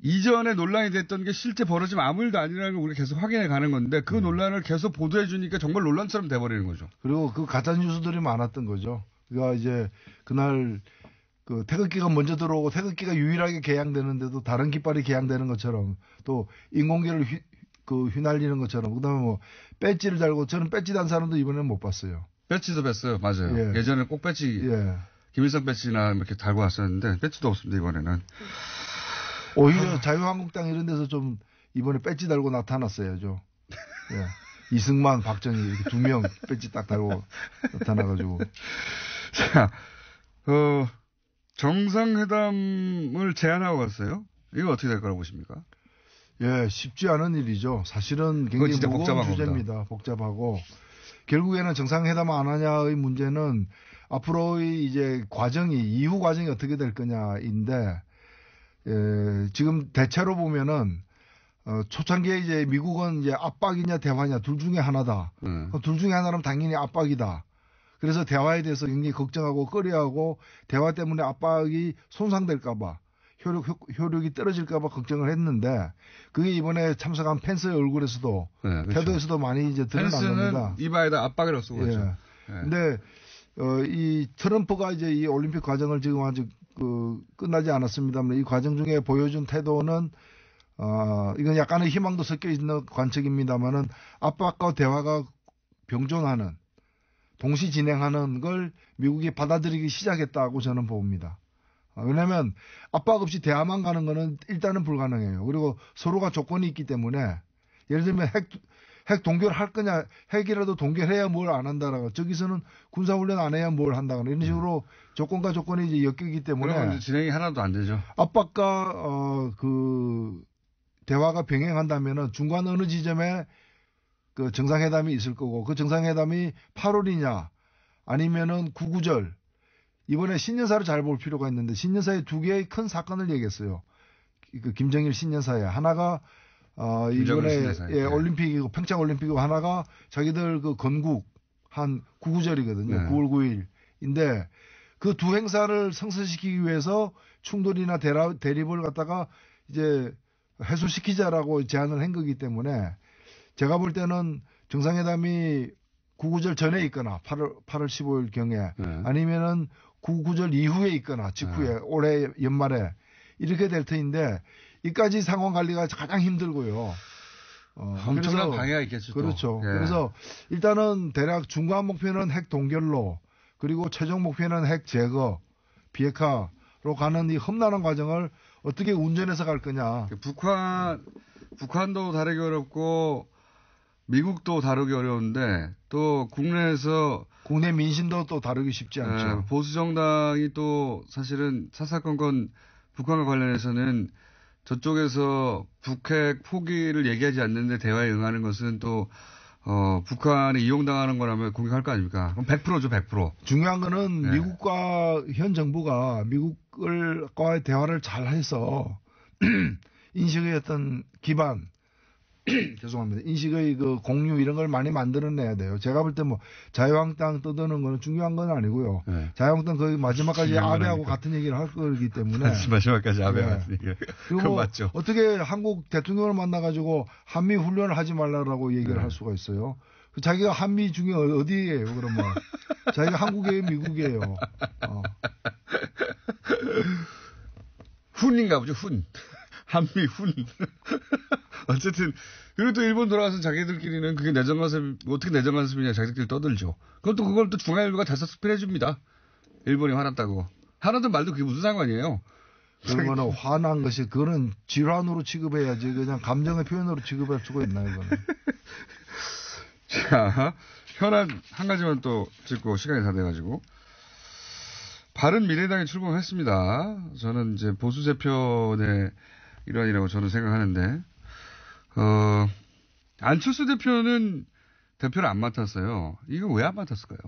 이전에 논란이 됐던 게 실제 벌어지면 아무 일도 아니라는 걸 우리가 계속 확인해 가는 건데 그 논란을 계속 보도해 주니까 정말 논란처럼 돼버리는 거죠.
그리고 그 가짜 뉴스들이 많았던 거죠. 그러니까 이제 그날 그 태극기가 먼저 들어오고 태극기가 유일하게 개양되는데도 다른 깃발이 개양되는 것처럼 또 인공기를 휘날리는 것처럼 그다음에 뭐 배지를 달고 저는 배지 단 사람도 이번에는 못 봤어요.
배지도 뺐어요. 맞아요. 예전에 꼭 배지 김일성 배지나 이렇게 달고 왔었는데 배지도 없습니다. 이번에는.
오히려 자유한국당 이런 데서 좀 이번에 배지 달고 나타났어야죠. 예. 이승만, 박정희 이렇게 2명 배지 딱 달고 나타나가지고.
자, 정상회담을 제안하고 갔어요. 이거 어떻게 될 거라고 보십니까?
예, 쉽지 않은 일이죠. 사실은 굉장히 무거운 주제입니다. 겁니다. 복잡하고. 결국에는 정상회담 안 하냐의 문제는 앞으로의 이제 이후 과정이 어떻게 될 거냐인데, 지금 대체로 보면은, 초창기에 이제 미국은 이제 압박이냐 대화냐 둘 중에 하나다. 둘 중에 하나는 당연히 압박이다. 그래서 대화에 대해서 굉장히 걱정하고 꺼려하고 대화 때문에 압박이 손상될까봐 효력이 떨어질까봐 걱정을 했는데 그게 이번에 참석한 펜스의 얼굴에서도 그렇죠. 태도에서도 많이 이제 드러난 겁니다.
펜스는 이바에다 압박이라고 쓰고 그렇죠.
근데 이 트럼프가 이제 이 올림픽 과정을 지금 아직 끝나지 않았습니다만 이 과정 중에 보여준 태도는 이건 약간의 희망도 섞여 있는 관측입니다만은 압박과 대화가 병존하는 동시 진행하는 걸 미국이 받아들이기 시작했다고 저는 봅니다. 왜냐하면 압박 없이 대화만 가는 거는 일단은 불가능해요. 그리고 서로가 조건이 있기 때문에 예를 들면 핵 동결할 거냐 핵이라도 동결해야 뭘 안 한다라고 저기서는 군사훈련 안 해야 뭘 한다거나 이런 식으로 조건과 조건이 이제 엮이기 때문에
진행이 하나도 안 되죠.
압박과 대화가 병행한다면은 중간 어느 지점에 그 정상회담이 있을 거고 그 정상회담이 8월이냐 아니면은 구구절 이번에 신년사를 잘 볼 필요가 있는데 신년사에 2개의 큰 사건을 얘기했어요. 그 김정일 신년사에 하나가 이번에 올림픽이고 평창 올림픽이고 하나가 자기들 그 건국 한 구구절이거든요. 9월 9일인데 그 두 행사를 성사시키기 위해서 충돌이나 대립을 갖다가 이제 해소시키자라고 제안을 한 거기 때문에 제가 볼 때는 정상회담이 구구절 전에 있거나 8월 15일 경에 아니면은 구구절 이후에 있거나 직후에 올해 연말에 이렇게 될 터인데 이까지 상황 관리가 가장 힘들고요.
엄청난 방해가 있겠죠.
그렇죠. 그래서 일단은 대략 중간 목표는 핵 동결로 그리고 최종 목표는 핵 제거, 비핵화로 가는 이 험난한 과정을 어떻게 운전해서 갈 거냐.
북한도 다루기 어렵고 미국도 다루기 어려운데 또 국내
민심도 또 다루기 쉽지 않죠.
보수 정당이 또 사실은 사사건건 북한과 관련해서는 저쪽에서 북핵 포기를 얘기하지 않는데 대화에 응하는 것은 또 북한이 이용당하는 거라면 공격할 거 아닙니까? 그럼 100%죠, 100%.
중요한 거는 미국과 현 정부가 미국과의 대화를 잘 해서 인식의 어떤 기반 죄송합니다. 인식의 그 공유 이런 걸 많이 만들어내야 돼요. 제가 볼 때 뭐 자유한국당 떠드는 거는 중요한 건 아니고요. 자유한국당 거의 마지막까지 아베하고 같은 얘기를 할 거기 때문에
마지막까지 아베 같은 얘기.
그리고
맞죠.
어떻게 한국 대통령을 만나가지고 한미 훈련을 하지 말라라고 얘기를 할 수가 있어요. 자기가 한미 중에 어디예요? 그러면 자기가 한국이에요, 미국이에요.
훈인가 보죠. 훈. 한미 훈. 어쨌든 그리고 또 일본 돌아가서 자기들끼리는 그게 내정 간섭 어떻게 내정 간섭이냐 자기들끼리 떠들죠. 그걸 또 중앙일보가 대서스필 해줍니다. 일본이 화났다고. 하나도 말도 그게 무슨 상관이에요.
그런 거는 화난 것이 그거는 질환으로 취급해야지 그냥 감정의 표현으로 취급할 수가 있나요, 이거는.
자, 현안 한 가지만 또 짚고 시간이 다 돼가지고. 바른미래당에 출범했습니다. 저는 이제 보수 재편의 일환이라고 저는 생각하는데, 안철수 대표는 대표를 안 맡았어요. 이거 왜 안 맡았을까요?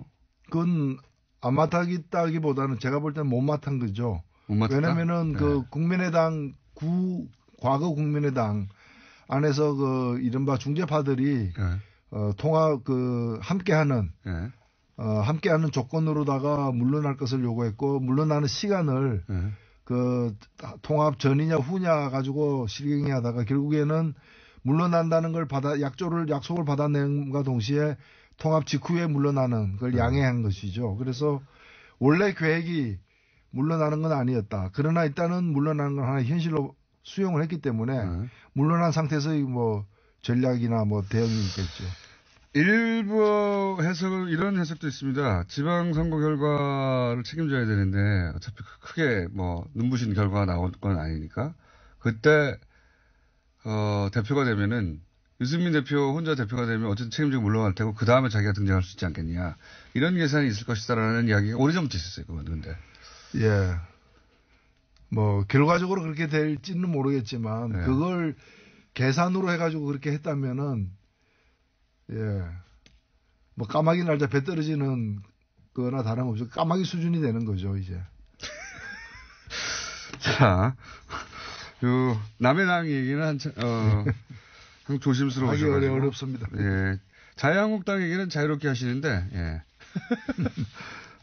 그건 안 맡았다기보다는 제가 볼 때는 못 맡은 거죠.
못 맡았다?
왜냐면은
네.
그 국민의당 과거 국민의당 안에서 그 이른바 중재파들이
네.
통합 함께하는
네.
함께하는 조건으로다가 물러날 것을 요구했고 물러나는 시간을
네.
그 통합 전이냐 후냐 가지고 실갱이하다가 결국에는 물러난다는 걸 약속을 받아낸과 동시에 통합 직후에 물러나는 걸 양해한 것이죠. 그래서 원래 계획이 물러나는 건 아니었다. 그러나 일단은 물러나는 건 하나 현실로 수용을 했기 때문에 물러난 상태에서의 뭐 전략이나 뭐 대응이 있겠죠.
일부 해석, 이런 해석도 있습니다. 지방선거 결과를 책임져야 되는데, 어차피 크게 뭐, 눈부신 결과가 나올 건 아니니까, 그때, 대표가 되면은, 유승민 대표 혼자 대표가 되면 어쨌든 책임지고 물러날 테고, 그 다음에 자기가 등장할 수 있지 않겠냐. 이런 계산이 있을 것이다라는 이야기가 오래전부터 있었어요, 그건 근데.
예. 뭐, 결과적으로 그렇게 될지는 모르겠지만,
네.
그걸 계산으로 해가지고 그렇게 했다면은, 예. 뭐 까마귀 날자 배 떨어지는 거나 다름없이 까마귀 수준이 되는 거죠, 이제.
자, 남의 당 얘기는 한 조심스러우셔 가지고.
어렵습니다.
예. 자유한국당 얘기는 자유롭게 하시는데, 예.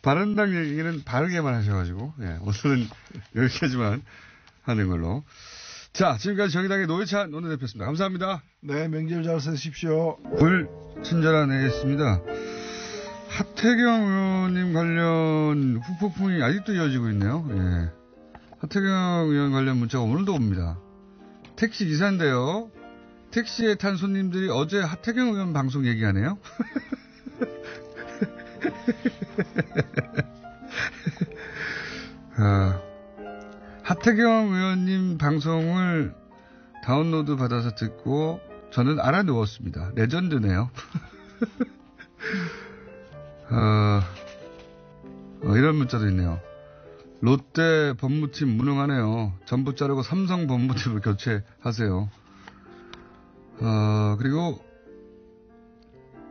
바른당 얘기는 바르게만 하셔가지고, 예. 오늘은 여기까지만 하는 걸로. 자, 지금까지 정의당의 노회찬 원내대표였습니다. 감사합니다.
네, 명절 잘 쓰십시오.
불친절한 애겠습니다. 하태경 의원님 관련 후폭풍이 아직도 이어지고 있네요. 예. 하태경 의원 관련 문자가 오늘도 옵니다. 택시 기사인데요. 택시에 탄 손님들이 어제 하태경 의원 방송 얘기하네요. 하태경 의원님 방송을 다운로드 받아서 듣고 저는 알아 누웠습니다. 레전드네요. 이런 문자도 있네요. 롯데 법무팀 무능하네요. 전부 자르고 삼성 법무팀을 교체하세요. 그리고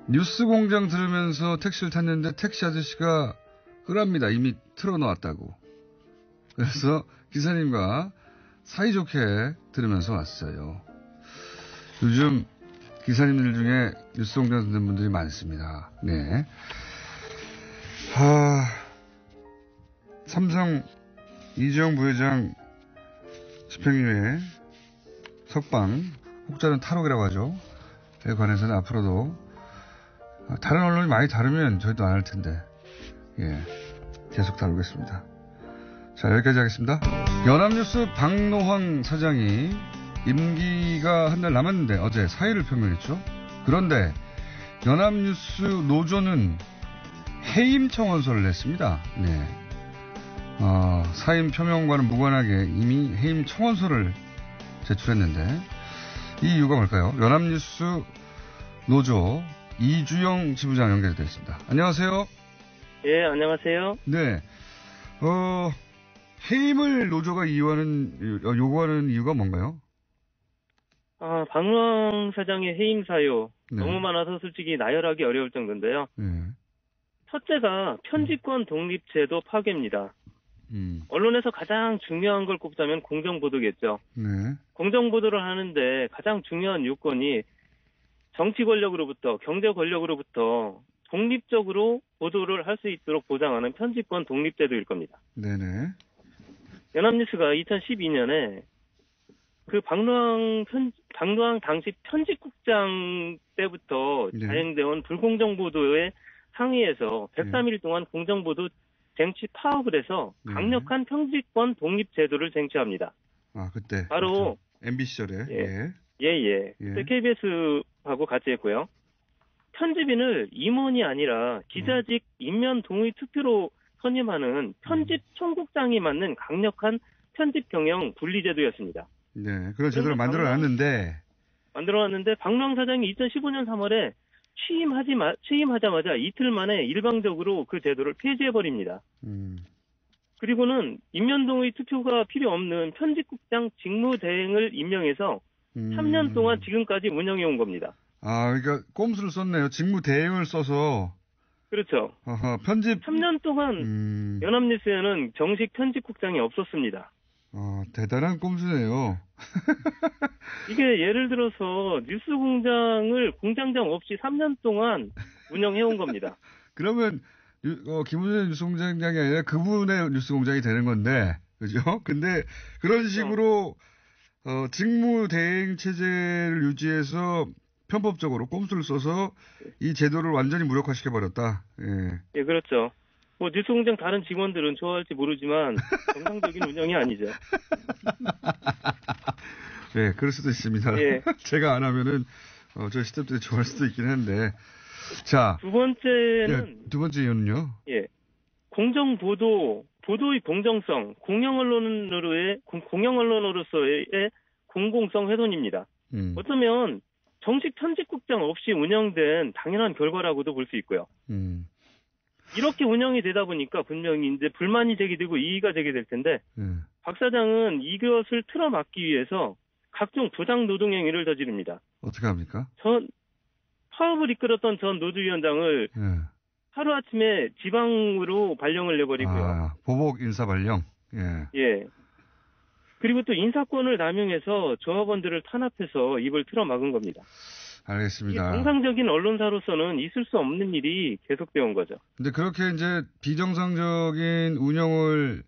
뉴스 공장 들으면서 택시를 탔는데 택시 아저씨가 끄랍니다. 이미 틀어놓았다고. 그래서 기사님과 사이좋게 들으면서 왔어요. 요즘 기사님들 중에 뉴스 공장 듣는 분들이 많습니다. 네. 삼성 이재용 부회장 집행유예 석방 혹자는 탈옥이라고 하죠. 에 관해서는 앞으로도 다른 언론이 많이 다루면 저희도 안 할 텐데 예 계속 다루겠습니다. 자, 여기까지 하겠습니다. 연합뉴스 박노황 사장이 임기가 한 달 남았는데 어제 사의를 표명했죠. 그런데 연합뉴스 노조는 해임 청원서를 냈습니다. 네. 사임 표명과는 무관하게 이미 해임 청원서를 제출했는데 이 이유가 뭘까요? 연합뉴스 노조 이주영 지부장 연결되어 있습니다. 안녕하세요.
예, 안녕하세요.
네. 해임을 노조가 요구하는 이유가 뭔가요?
박노황 사장의 해임 사유
네.
너무 많아서 솔직히 나열하기 어려울 정도인데요.
네.
첫째가 편집권 독립제도 파괴입니다. 언론에서 가장 중요한 걸 꼽자면 공정보도겠죠.
네.
공정보도를 하는데 가장 중요한 요건이 정치 권력으로부터 경제 권력으로부터 독립적으로 보도를 할 수 있도록 보장하는 편집권 독립제도일 겁니다.
네네.
연합뉴스가 2012년에 그 박노황 당시 편집국장 때부터
네.
자행되어 불공정 보도의 항의에서 103일 동안 공정보도 쟁취 파업을 해서
네.
강력한 편집권 독립 제도를 쟁취합니다.
그때.
바로
그렇죠. MB 시절에.
예.
예.
그때 KBS하고 같이 했고요. 편집인을 임원이 아니라 기자직 임면 동의 투표로 선임하는 편집 총국장이 맡는 강력한 편집 경영 분리제도였습니다.
네, 그런 제도를 만들어놨는데
박노항 사장이 2015년 3월에 취임하자마자 이틀 만에 일방적으로 그 제도를 폐지해버립니다. 그리고는 임면동의 투표가 필요 없는 편집국장 직무대행을 임명해서 3년 동안 지금까지 운영해온 겁니다.
아, 그러니까 꼼수를 썼네요. 직무대행을 써서.
그렇죠.
편집
3년 동안 연합뉴스에는 정식 편집국장이 없었습니다.
대단한 꼼수네요.
이게 예를 들어서 뉴스공장을 공장장 없이 3년 동안 운영해온 겁니다.
그러면 김은혜 뉴스공장장이 아니라 그분의 뉴스공장이 되는 건데, 그죠? 근데 그런 식으로 직무대행 체제를 유지해서 편법적으로 꼼수를 써서 이 제도를 완전히 무력화시켜버렸다.
예, 그렇죠. 뭐 뉴스공장 다른 직원들은 좋아할지 모르지만 정상적인 운영이 아니죠.
네, 그럴 수도 있습니다.
예.
제가 안 하면은 저희 스태프들이 좋아할 수도 있긴 한데. 자,
두 번째는
두 번째 이유는요.
예, 공정 보도의 공정성, 공영 언론으로서의 공공성 훼손입니다. 어쩌면 정식 편집국장 없이 운영된 당연한 결과라고도 볼 수 있고요. 이렇게 운영이 되다 보니까 분명히 이제 불만이 제기되고 이의가 제기될 텐데 박 사장은 이것을 틀어막기 위해서 각종 부당 노동 행위를 저지릅니다.
어떻게 합니까?
파업을 이끌었던 전 노조위원장을 하루아침에 지방으로 발령을 내버리고요.
보복 인사 발령.
예. 그리고 또 인사권을 남용해서 조합원들을 탄압해서 입을 틀어막은 겁니다.
알겠습니다.
정상적인 언론사로서는 있을 수 없는 일이 계속되어 온 거죠.
근데 그렇게 이제 비정상적인 운영을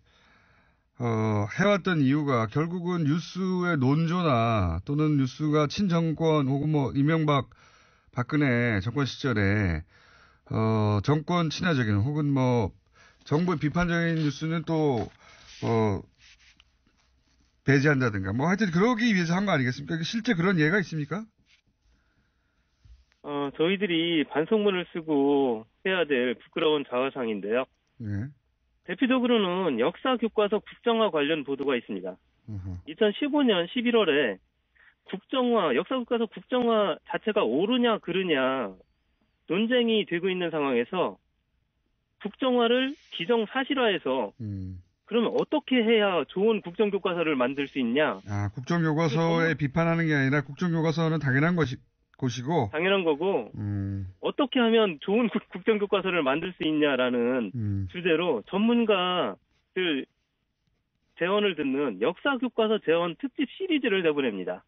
해왔던 이유가 결국은 뉴스의 논조나 또는 뉴스가 친정권 혹은 뭐 이명박 박근혜 정권 시절에 정권 친화적인 혹은 뭐 정부의 비판적인 뉴스는 또 배제한다든가 뭐 하여튼 그러기 위해서 한 거 아니겠습니까? 실제 그런 예가 있습니까?
저희들이 반성문을 쓰고 해야 될 부끄러운 자화상인데요. 대표적으로는 역사 교과서 국정화 관련 보도가 있습니다. 2015년 11월에 역사 교과서 국정화 자체가 옳으냐 그르냐 논쟁이 되고 있는 상황에서 국정화를 기정사실화해서 그러면 어떻게 해야 좋은 국정교과서를 만들 수 있냐?
국정교과서에 비판하는 게 아니라 국정교과서는 당연한 것이고
당연한 거고 어떻게 하면 좋은 국정교과서를 만들 수 있냐라는 주제로 전문가들 재원을 듣는 역사교과서 재원 특집 시리즈를 내보냅니다.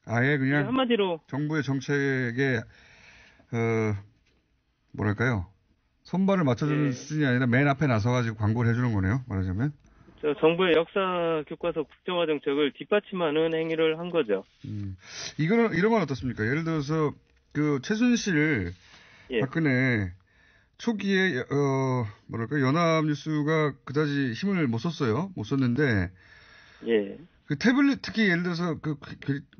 아예 그냥
한마디로
정부의 정책에 뭐랄까요? 손발을 맞춰주는 수준이 아니라 맨 앞에 나서가지고 광고를 해주는 거네요. 말하자면.
정부의 역사 교과서 국정화 정책을 뒷받침하는 행위를 한 거죠.
이런 건 어떻습니까? 예를 들어서 그 최순실 박근혜 초기에 뭐랄까 연합뉴스가 그다지 힘을 못 썼어요. 못 썼는데 그 태블릿 특히 예를 들어서 그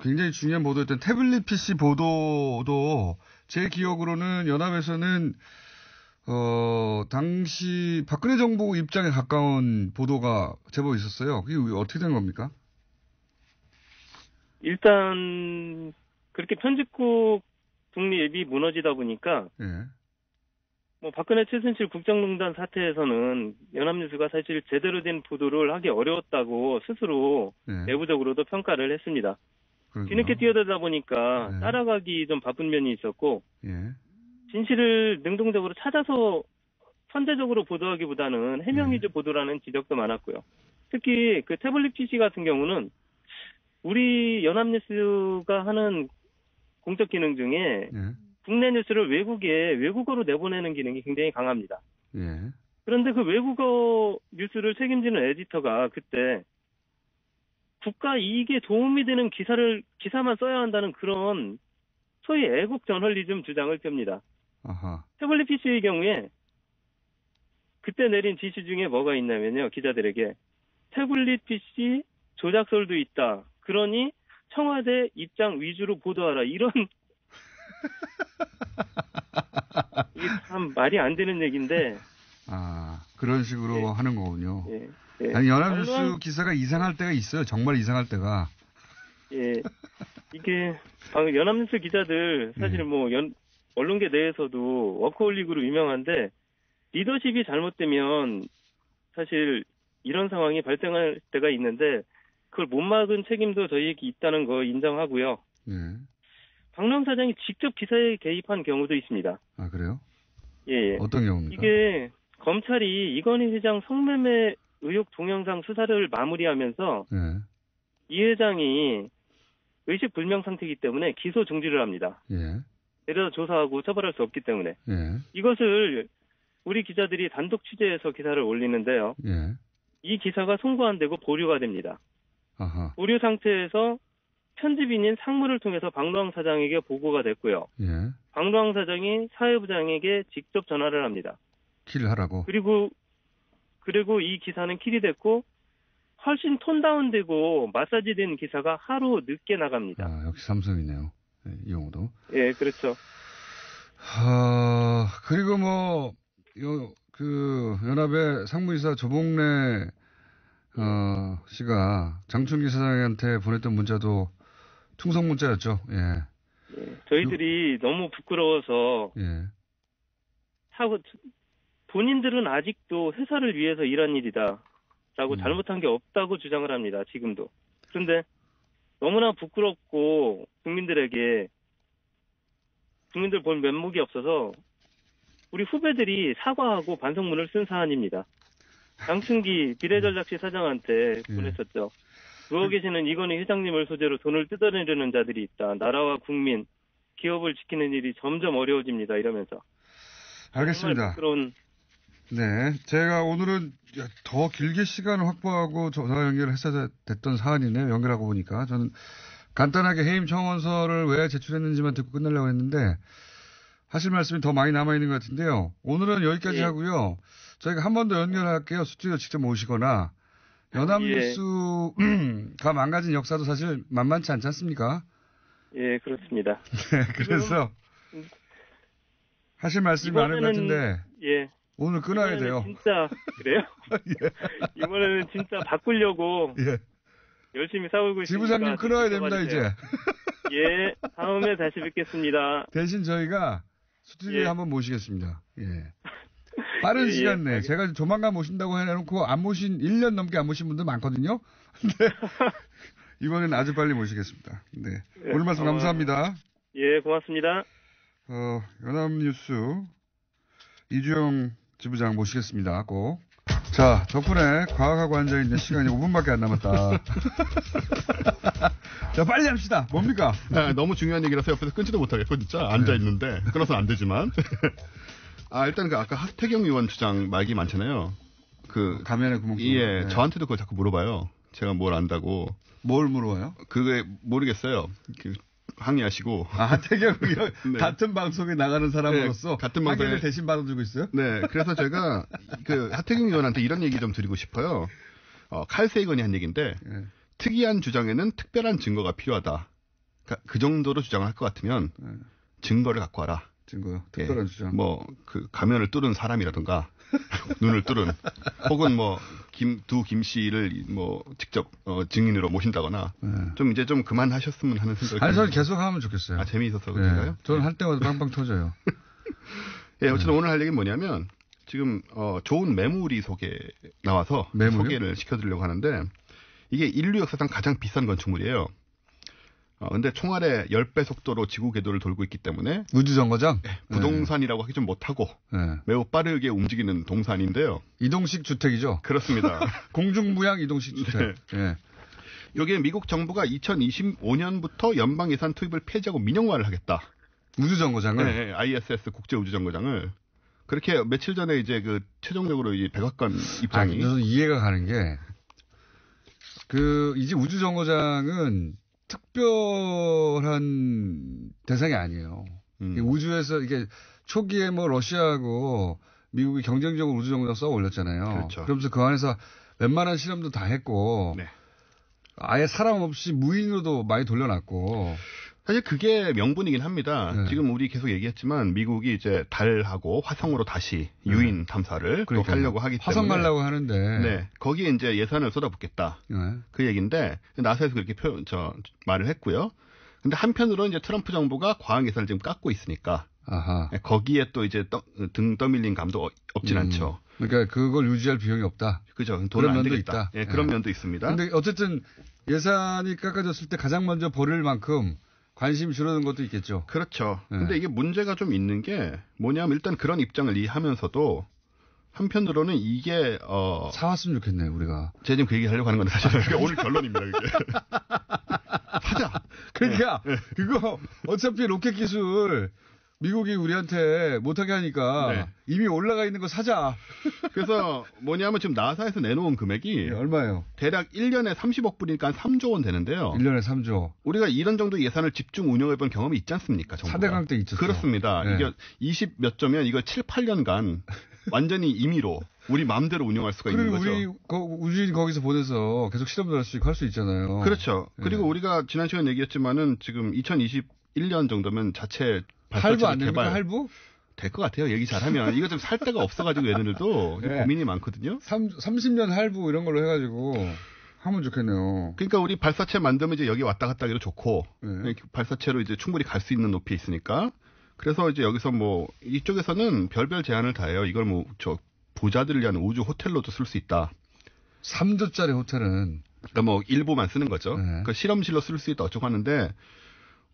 굉장히 중요한 보도였던 태블릿 PC 보도도 제 기억으로는 연합에서는 당시 박근혜 정부 입장에 가까운 보도가 제법 있었어요. 그게 어떻게 된 겁니까?
일단 그렇게 편집국 독립이 무너지다 보니까 뭐 박근혜 최순실 국정농단 사태에서는 연합뉴스가 사실 제대로 된 보도를 하기 어려웠다고 스스로 내부적으로도 평가를 했습니다. 뒤늦게 뛰어들다 보니까 따라가기 좀 바쁜 면이 있었고 진실을 능동적으로 찾아서 선제적으로 보도하기보다는 해명 위주 보도라는 지적도 많았고요. 특히 그 태블릿 PC 같은 경우는 우리 연합뉴스가 하는 공적 기능 중에 국내 뉴스를 외국어로 내보내는 기능이 굉장히 강합니다. 그런데 그 외국어 뉴스를 책임지는 에디터가 그때 국가 이익에 도움이 되는 기사만 써야 한다는 그런 소위 애국 저널리즘 주장을 펴니다. 태블릿 PC의 경우에 그때 내린 지시 중에 뭐가 있냐면요. 기자들에게 태블릿 PC 조작설도 있다. 그러니 청와대 입장 위주로 보도하라. 이런 이게 참 말이 안 되는 얘기인데
그런 식으로
예.
하는 거군요.
예. 예.
아니, 연합뉴스 기사가 이상할 때가 있어요. 정말 이상할 때가.
예. 이게 연합뉴스 기자들 사실은 뭐 언론계 내에서도 워커홀릭으로 유명한데 리더십이 잘못되면 사실 이런 상황이 발생할 때가 있는데 그걸 못 막은 책임도 저희에게 있다는 거 인정하고요. 박노영 사장이 직접 기사에 개입한 경우도 있습니다.
아, 그래요?
예.
어떤 경우입니까?
이게 검찰이 이건희 회장 성매매 의혹 동영상 수사를 마무리하면서 이 회장이 의식불명 상태이기 때문에 기소 중지를 합니다. 내려서 조사하고 처벌할 수 없기 때문에. 이것을 우리 기자들이 단독 취재해서 기사를 올리는데요. 이 기사가 송고 안 되고 보류가 됩니다. 보류 상태에서 편집인인 상무를 통해서 박노영 사장에게 보고가 됐고요. 박노영 사장이 사회부장에게 직접 전화를 합니다.
킬을 하라고.
그리고 이 기사는 킬이 됐고 훨씬 톤 다운되고 마사지된 기사가 하루 늦게 나갑니다.
역시 삼성이네요. 이 경우도.
예, 그렇죠.
그리고 연합의 상무이사 조봉래 씨가 장충기 사장한테 보냈던 문자도 충성 문자였죠. 예.
저희들이 너무 부끄러워서 본인들은 아직도 회사를 위해서 일한 일이다라고 잘못한 게 없다고 주장을 합니다. 지금도. 그런데 너무나 부끄럽고 국민들 볼 면목이 없어서 우리 후배들이 사과하고 반성문을 쓴 사안입니다. 장충기 비례전략실 사장한테 보냈었죠. 누워 계시는 이건희 회장님을 소재로 돈을 뜯어내려는 자들이 있다. 나라와 국민, 기업을 지키는 일이 점점 어려워집니다. 이러면서.
알겠습니다.
부끄러운...
네, 제가 오늘은 더 길게 시간을 확보하고 전화 연결을 했어야 됐던 사안이네요. 연결하고 보니까. 저는 간단하게 해임 청원서를 왜 제출했는지만 듣고 끝내려고 했는데 하실 말씀이 더 많이 남아있는 것 같은데요. 오늘은 여기까지 하고요. 저희가 한 번 더 연결할게요. 스튜디오 직접 모시거나. 연합뉴스가 망가진 역사도 사실 만만치 않지 않습니까?
예, 그렇습니다.
네, 그래서 하실 말씀이 많은 것 같은데 오늘 끊어야 돼요.
진짜 그래요? 이번에는 진짜 바꾸려고 열심히 싸우고 있습니다.
지부장님 끊어야 됩니다, 이제.
다음에 다시 뵙겠습니다.
대신 저희가 스튜디오에 한번 모시겠습니다. 빠른 시간 내에. 제가 조만간 모신다고 해놓고 1년 넘게 안 모신 분들 많거든요. 근데 이번엔 아주 빨리 모시겠습니다. 네. 오늘 말씀 감사합니다.
고맙습니다.
연합뉴스 이주영 지부장 모시겠습니다. 꼭. 자, 덕분에 과학하고 앉아있는 시간이 5분밖에 안 남았다. 자, 빨리 합시다. 뭡니까?
너무 중요한 얘기라서 옆에서 끊지도 못하겠고, 진짜. 앉아있는데. 끊어서는 안 되지만. 일단 아까 하태경 의원 주장 말기 많잖아요.
가면의 구멍.
저한테도 그걸 자꾸 물어봐요. 제가 뭘 안다고.
뭘 물어봐요?
그게 모르겠어요. 항의하시고.
하태경 의원 같은 방송에 나가는 사람으로서 같은 방송을 대신 받아주고 있어요?
네. 그래서 제가 하태경 의원한테 이런 얘기 좀 드리고 싶어요. 칼 세이건이 한 얘기인데 특이한 주장에는 특별한 증거가 필요하다. 그러니까 그 정도로 주장을 할 것 같으면 증거를 갖고 와라.
증거요? 특별한 주장.
가면을 뚫은 사람이라든가, 눈을 뚫은, 혹은 김 씨를 직접, 증인으로 모신다거나, 이제 좀 그만하셨으면 하는 생각이.
아니, 저는 계속 하면 좋겠어요.
재미있어서 그런가요?
저는 할 때마다 빵빵 터져요.
어쨌든 오늘 할 얘기는 뭐냐면, 지금, 좋은 매물이 나와서 소개를 시켜드리려고 하는데, 이게 인류 역사상 가장 비싼 건축물이에요. 근데 총알의 10배 속도로 지구 궤도를 돌고 있기 때문에
우주정거장?
부동산이라고 하기 좀 못하고 매우 빠르게 움직이는 동산인데요.
이동식 주택이죠?
그렇습니다.
공중부양 이동식 주택.
여기에 미국 정부가 2025년부터 연방 예산 투입을 폐지하고 민영화를 하겠다.
우주정거장을?
ISS 국제우주정거장을. 그렇게 며칠 전에 이제 최종적으로 이 백악관 입장이.
저는 이해가 가는 게 이제 우주정거장은 특별한 대상이 아니에요. 우주에서 이게 초기에 러시아하고 미국이 경쟁적으로 우주정거장 써 올렸잖아요.
그렇죠.
그러면서 그 안에서 웬만한 실험도 다 했고 아예 사람 없이 무인으로도 많이 돌려놨고
사실 그게 명분이긴 합니다. 네. 지금 우리 계속 얘기했지만 미국이 이제 달하고 화성으로 다시 유인 탐사를 또 하려고 하기 때문에
화성 가려고 하는데
네, 거기에 이제 예산을 쏟아붓겠다. 그 얘기인데 나사에서 그렇게 말을 했고요. 근데 한편으로는 이제 트럼프 정부가 과학 예산을 지금 깎고 있으니까 아하. 거기에 또 이제 등 떠밀린 감도 없진 않죠.
그러니까 그걸 유지할 비용이 없다.
그죠. 돈은 안 되겠다. 예, 그런 면도 있습니다.
근데 어쨌든 예산이 깎아졌을 때 가장 먼저 버릴 만큼 관심이 줄어든 것도 있겠죠.
그렇죠. 근데 이게 문제가 좀 있는 게 뭐냐면 일단 그런 입장을 이해하면서도 한편으로는 이게
사왔으면 좋겠네 우리가.
제가 지금 그 얘기 하려고 하는 건데 사실 오늘 결론입니다. 그게. 사자.
그러니까 그거 어차피 로켓 기술 미국이 우리한테 못하게 하니까 네. 이미 올라가 있는 거 사자.
그래서 뭐냐면 지금 나사에서 내놓은 금액이
네, 얼마예요?
대략 1년에 30억 불이니까 한 3조 원 되는데요.
1년에 3조.
우리가 이런 정도 예산을 집중 운영해본 경험이 있지 않습니까? 정부가.
4대강 때 있었죠.
그렇습니다.
네.
이게 20 몇 조면 이거 7, 8년간 완전히 임의로 우리 마음대로 운영할 수가 있는 거죠.
그리고 우리 우주인 거기서 보내서 계속 실험도 할 수 있잖아요.
그렇죠. 그리고 우리가 지난 시간에 얘기했지만은 지금 2021년 정도면 자체
할부 안 됩니까? 할부?
될 것 같아요. 얘기 잘하면. 이거 좀 살 데가 없어가지고 얘네들도 네. 고민이 많거든요.
30년 할부 이런 걸로 해가지고 하면 좋겠네요.
그러니까 우리 발사체 만들면 이제 여기 왔다 갔다 하기도 좋고 네. 발사체로 이제 충분히 갈 수 있는 높이에 있으니까. 그래서 이제 여기서 뭐 이쪽에서는 별별 제한을 다 해요. 이걸 뭐 저 부자들을 위한 우주 호텔로도 쓸 수 있다.
3조짜리 호텔은
그러니까 뭐 일부만 쓰는 거죠. 네. 그 실험실로 쓸 수 있다 어쩌고 하는데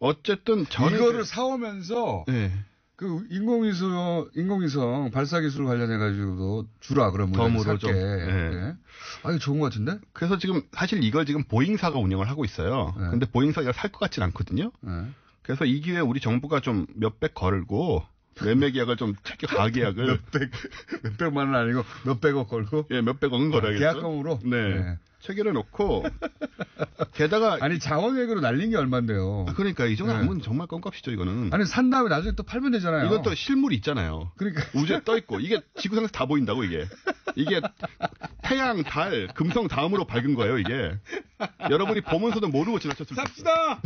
어쨌든
이거를 사오면서 네. 그 인공위성 발사 기술 관련해 가지고도 주라 그러면
덤으로 좀.
네. 네. 아 이거 좋은 것 같은데?
그래서 지금 사실 이걸 지금 보잉사가 운영을 하고 있어요.
네.
근데 보잉사가 살 것 같진 않거든요.
네.
그래서 이 기회에 우리 정부가 좀 몇백 걸고 매매 계약을 좀 가계약을
몇백만 원 아니고 몇백억 걸고
예 몇백억은 걸어야겠죠.
계약금으로
네. 체결해 놓고 게다가
아니 자원외교로 날린 게 얼만데요.
그러니까 이 정도 하면 정말 껌값이죠 이거는.
아니 산 다음에 나중에 또 팔면 되잖아요.
이건 또 실물이 있잖아요.
그러니까
우주에 떠 있고 이게 지구상에서 다 보인다고 이게 태양, 달, 금성 다음으로 밝은 거예요 이게. 여러분이 보면서도 모르고 지나쳤을 때.
삽시다.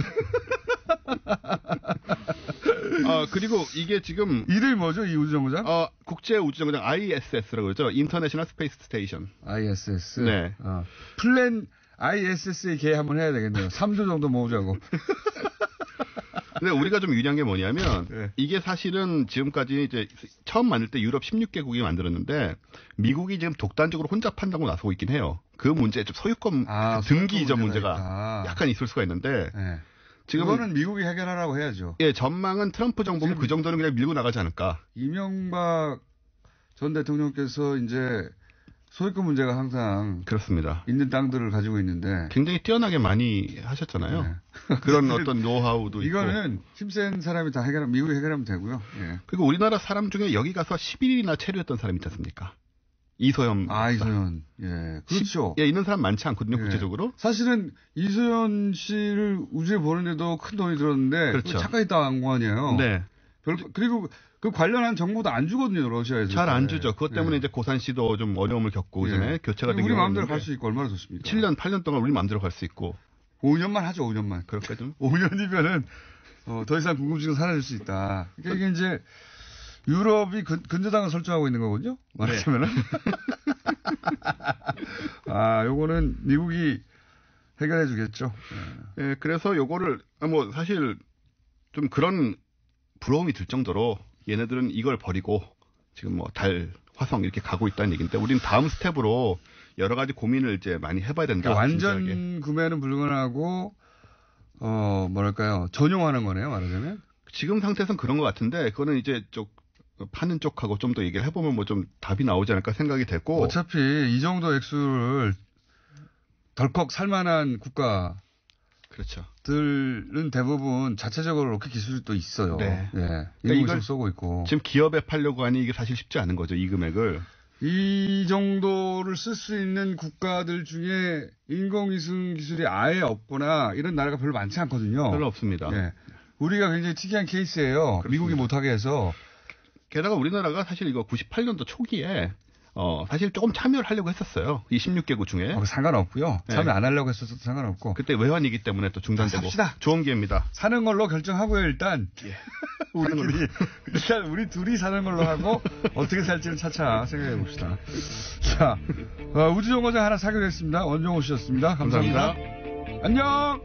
그리고 이게 지금
이름이 뭐죠 이 우주정거장?
국제 우주정거장 ISS라고 그러죠. 인터내셔널 스페이스 스테이션.
ISS.
네.
플랜 ISS에 계획 한번 해야 되겠네요. 3조 정도 모으자고.
근데 우리가 좀 유리한 게 뭐냐면 네. 이게 사실은 지금까지 이제 처음 만들 때 유럽 16개국이 만들었는데 미국이 지금 독단적으로 혼자 판다고 나서고 있긴 해요. 그 문제 좀 소유권 등기 이전 문제가 약간 있을 수가 있는데
네. 지금은 미국이 해결하라고 해야죠.
예, 전망은 트럼프 정부는 그 정도는 그냥 밀고 나가지 않을까.
이명박 전 대통령께서 이제 소유권 문제가 항상
그렇습니다.
있는 땅들을 가지고 있는데
굉장히 뛰어나게 많이 하셨잖아요. 네. 그런 어떤 노하우도
이거는
있고.
힘센 사람이 다 미국이 해결하면 되고요. 예.
그리고 우리나라 사람 중에 여기 가서 11일이나 체류했던 사람이 있지 않습니까? 이소연.
이소연. 예. 그렇죠.
예, 있는 사람 많지 않거든요, 국제적으로.
사실은 이소연 씨를 우주에 보내는데도 큰 돈이 들었는데.
그렇죠.
착각이 당한 거 아니에요.
네.
그리고 그 관련한 정보도 안 주거든요, 러시아에서.
잘 안 주죠. 그것 때문에 이제 고산 씨도 좀 어려움을 겪고 전에 교체가 되고.
우리 마음대로 갈 수 있고 얼마나 좋습니까?
7년, 8년 동안 우리 마음대로 갈 수 있고.
5년만 하죠, 5년만.
그럴까 좀?
5년이면은, 더 이상 궁금증은 사라질 수 있다. 그러니까 이게 이제, 유럽이 근저당을 설정하고 있는 거군요? 말하자면은. 네. 요거는 미국이 해결해 주겠죠.
네, 그래서 요거를, 사실 좀 그런 부러움이 들 정도로 얘네들은 이걸 버리고 지금 달, 화성 이렇게 가고 있다는 얘기인데 우리는 다음 스텝으로 여러 가지 고민을 이제 많이 해봐야 된다.
그러니까 완전 진지하게. 구매는 불가능하고, 전용하는 거네요, 말하자면.
지금 상태에서는 그런 것 같은데, 그거는 이제 파는 쪽하고 좀 더 얘기를 해보면 좀 답이 나오지 않을까 생각이 되고.
어차피 이 정도 액수를 덜컥 살만한 국가.
그렇죠.
들은 대부분 자체적으로 로켓 기술이 또 있어요.
네.
네. 이걸 쏘고 있고.
지금 기업에 팔려고 하니 이게 사실 쉽지 않은 거죠, 이 금액을.
이 정도를 쓸 수 있는 국가들 중에 인공위성 기술이 아예 없거나 이런 나라가 별로 많지 않거든요.
별로 없습니다.
네. 우리가 굉장히 특이한 케이스예요. 그렇습니다. 미국이 못하게 해서.
게다가 우리나라가 사실 이거 98년도 초기에 사실 조금 참여를 하려고 했었어요. 이 16개국 중에.
상관없고요. 참여 안 하려고 했어도 상관없고.
그때 외환위기 때문에 또 중단되고.
삽시다.
좋은 기회입니다.
사는 걸로 결정하고요, 일단.
예.
일단 우리 둘이 사는 걸로 하고 어떻게 살지는 차차 생각해 봅시다. 자, 우주정거장 하나 사기로 했습니다. 원종호 씨였습니다. 감사합니다. 안녕!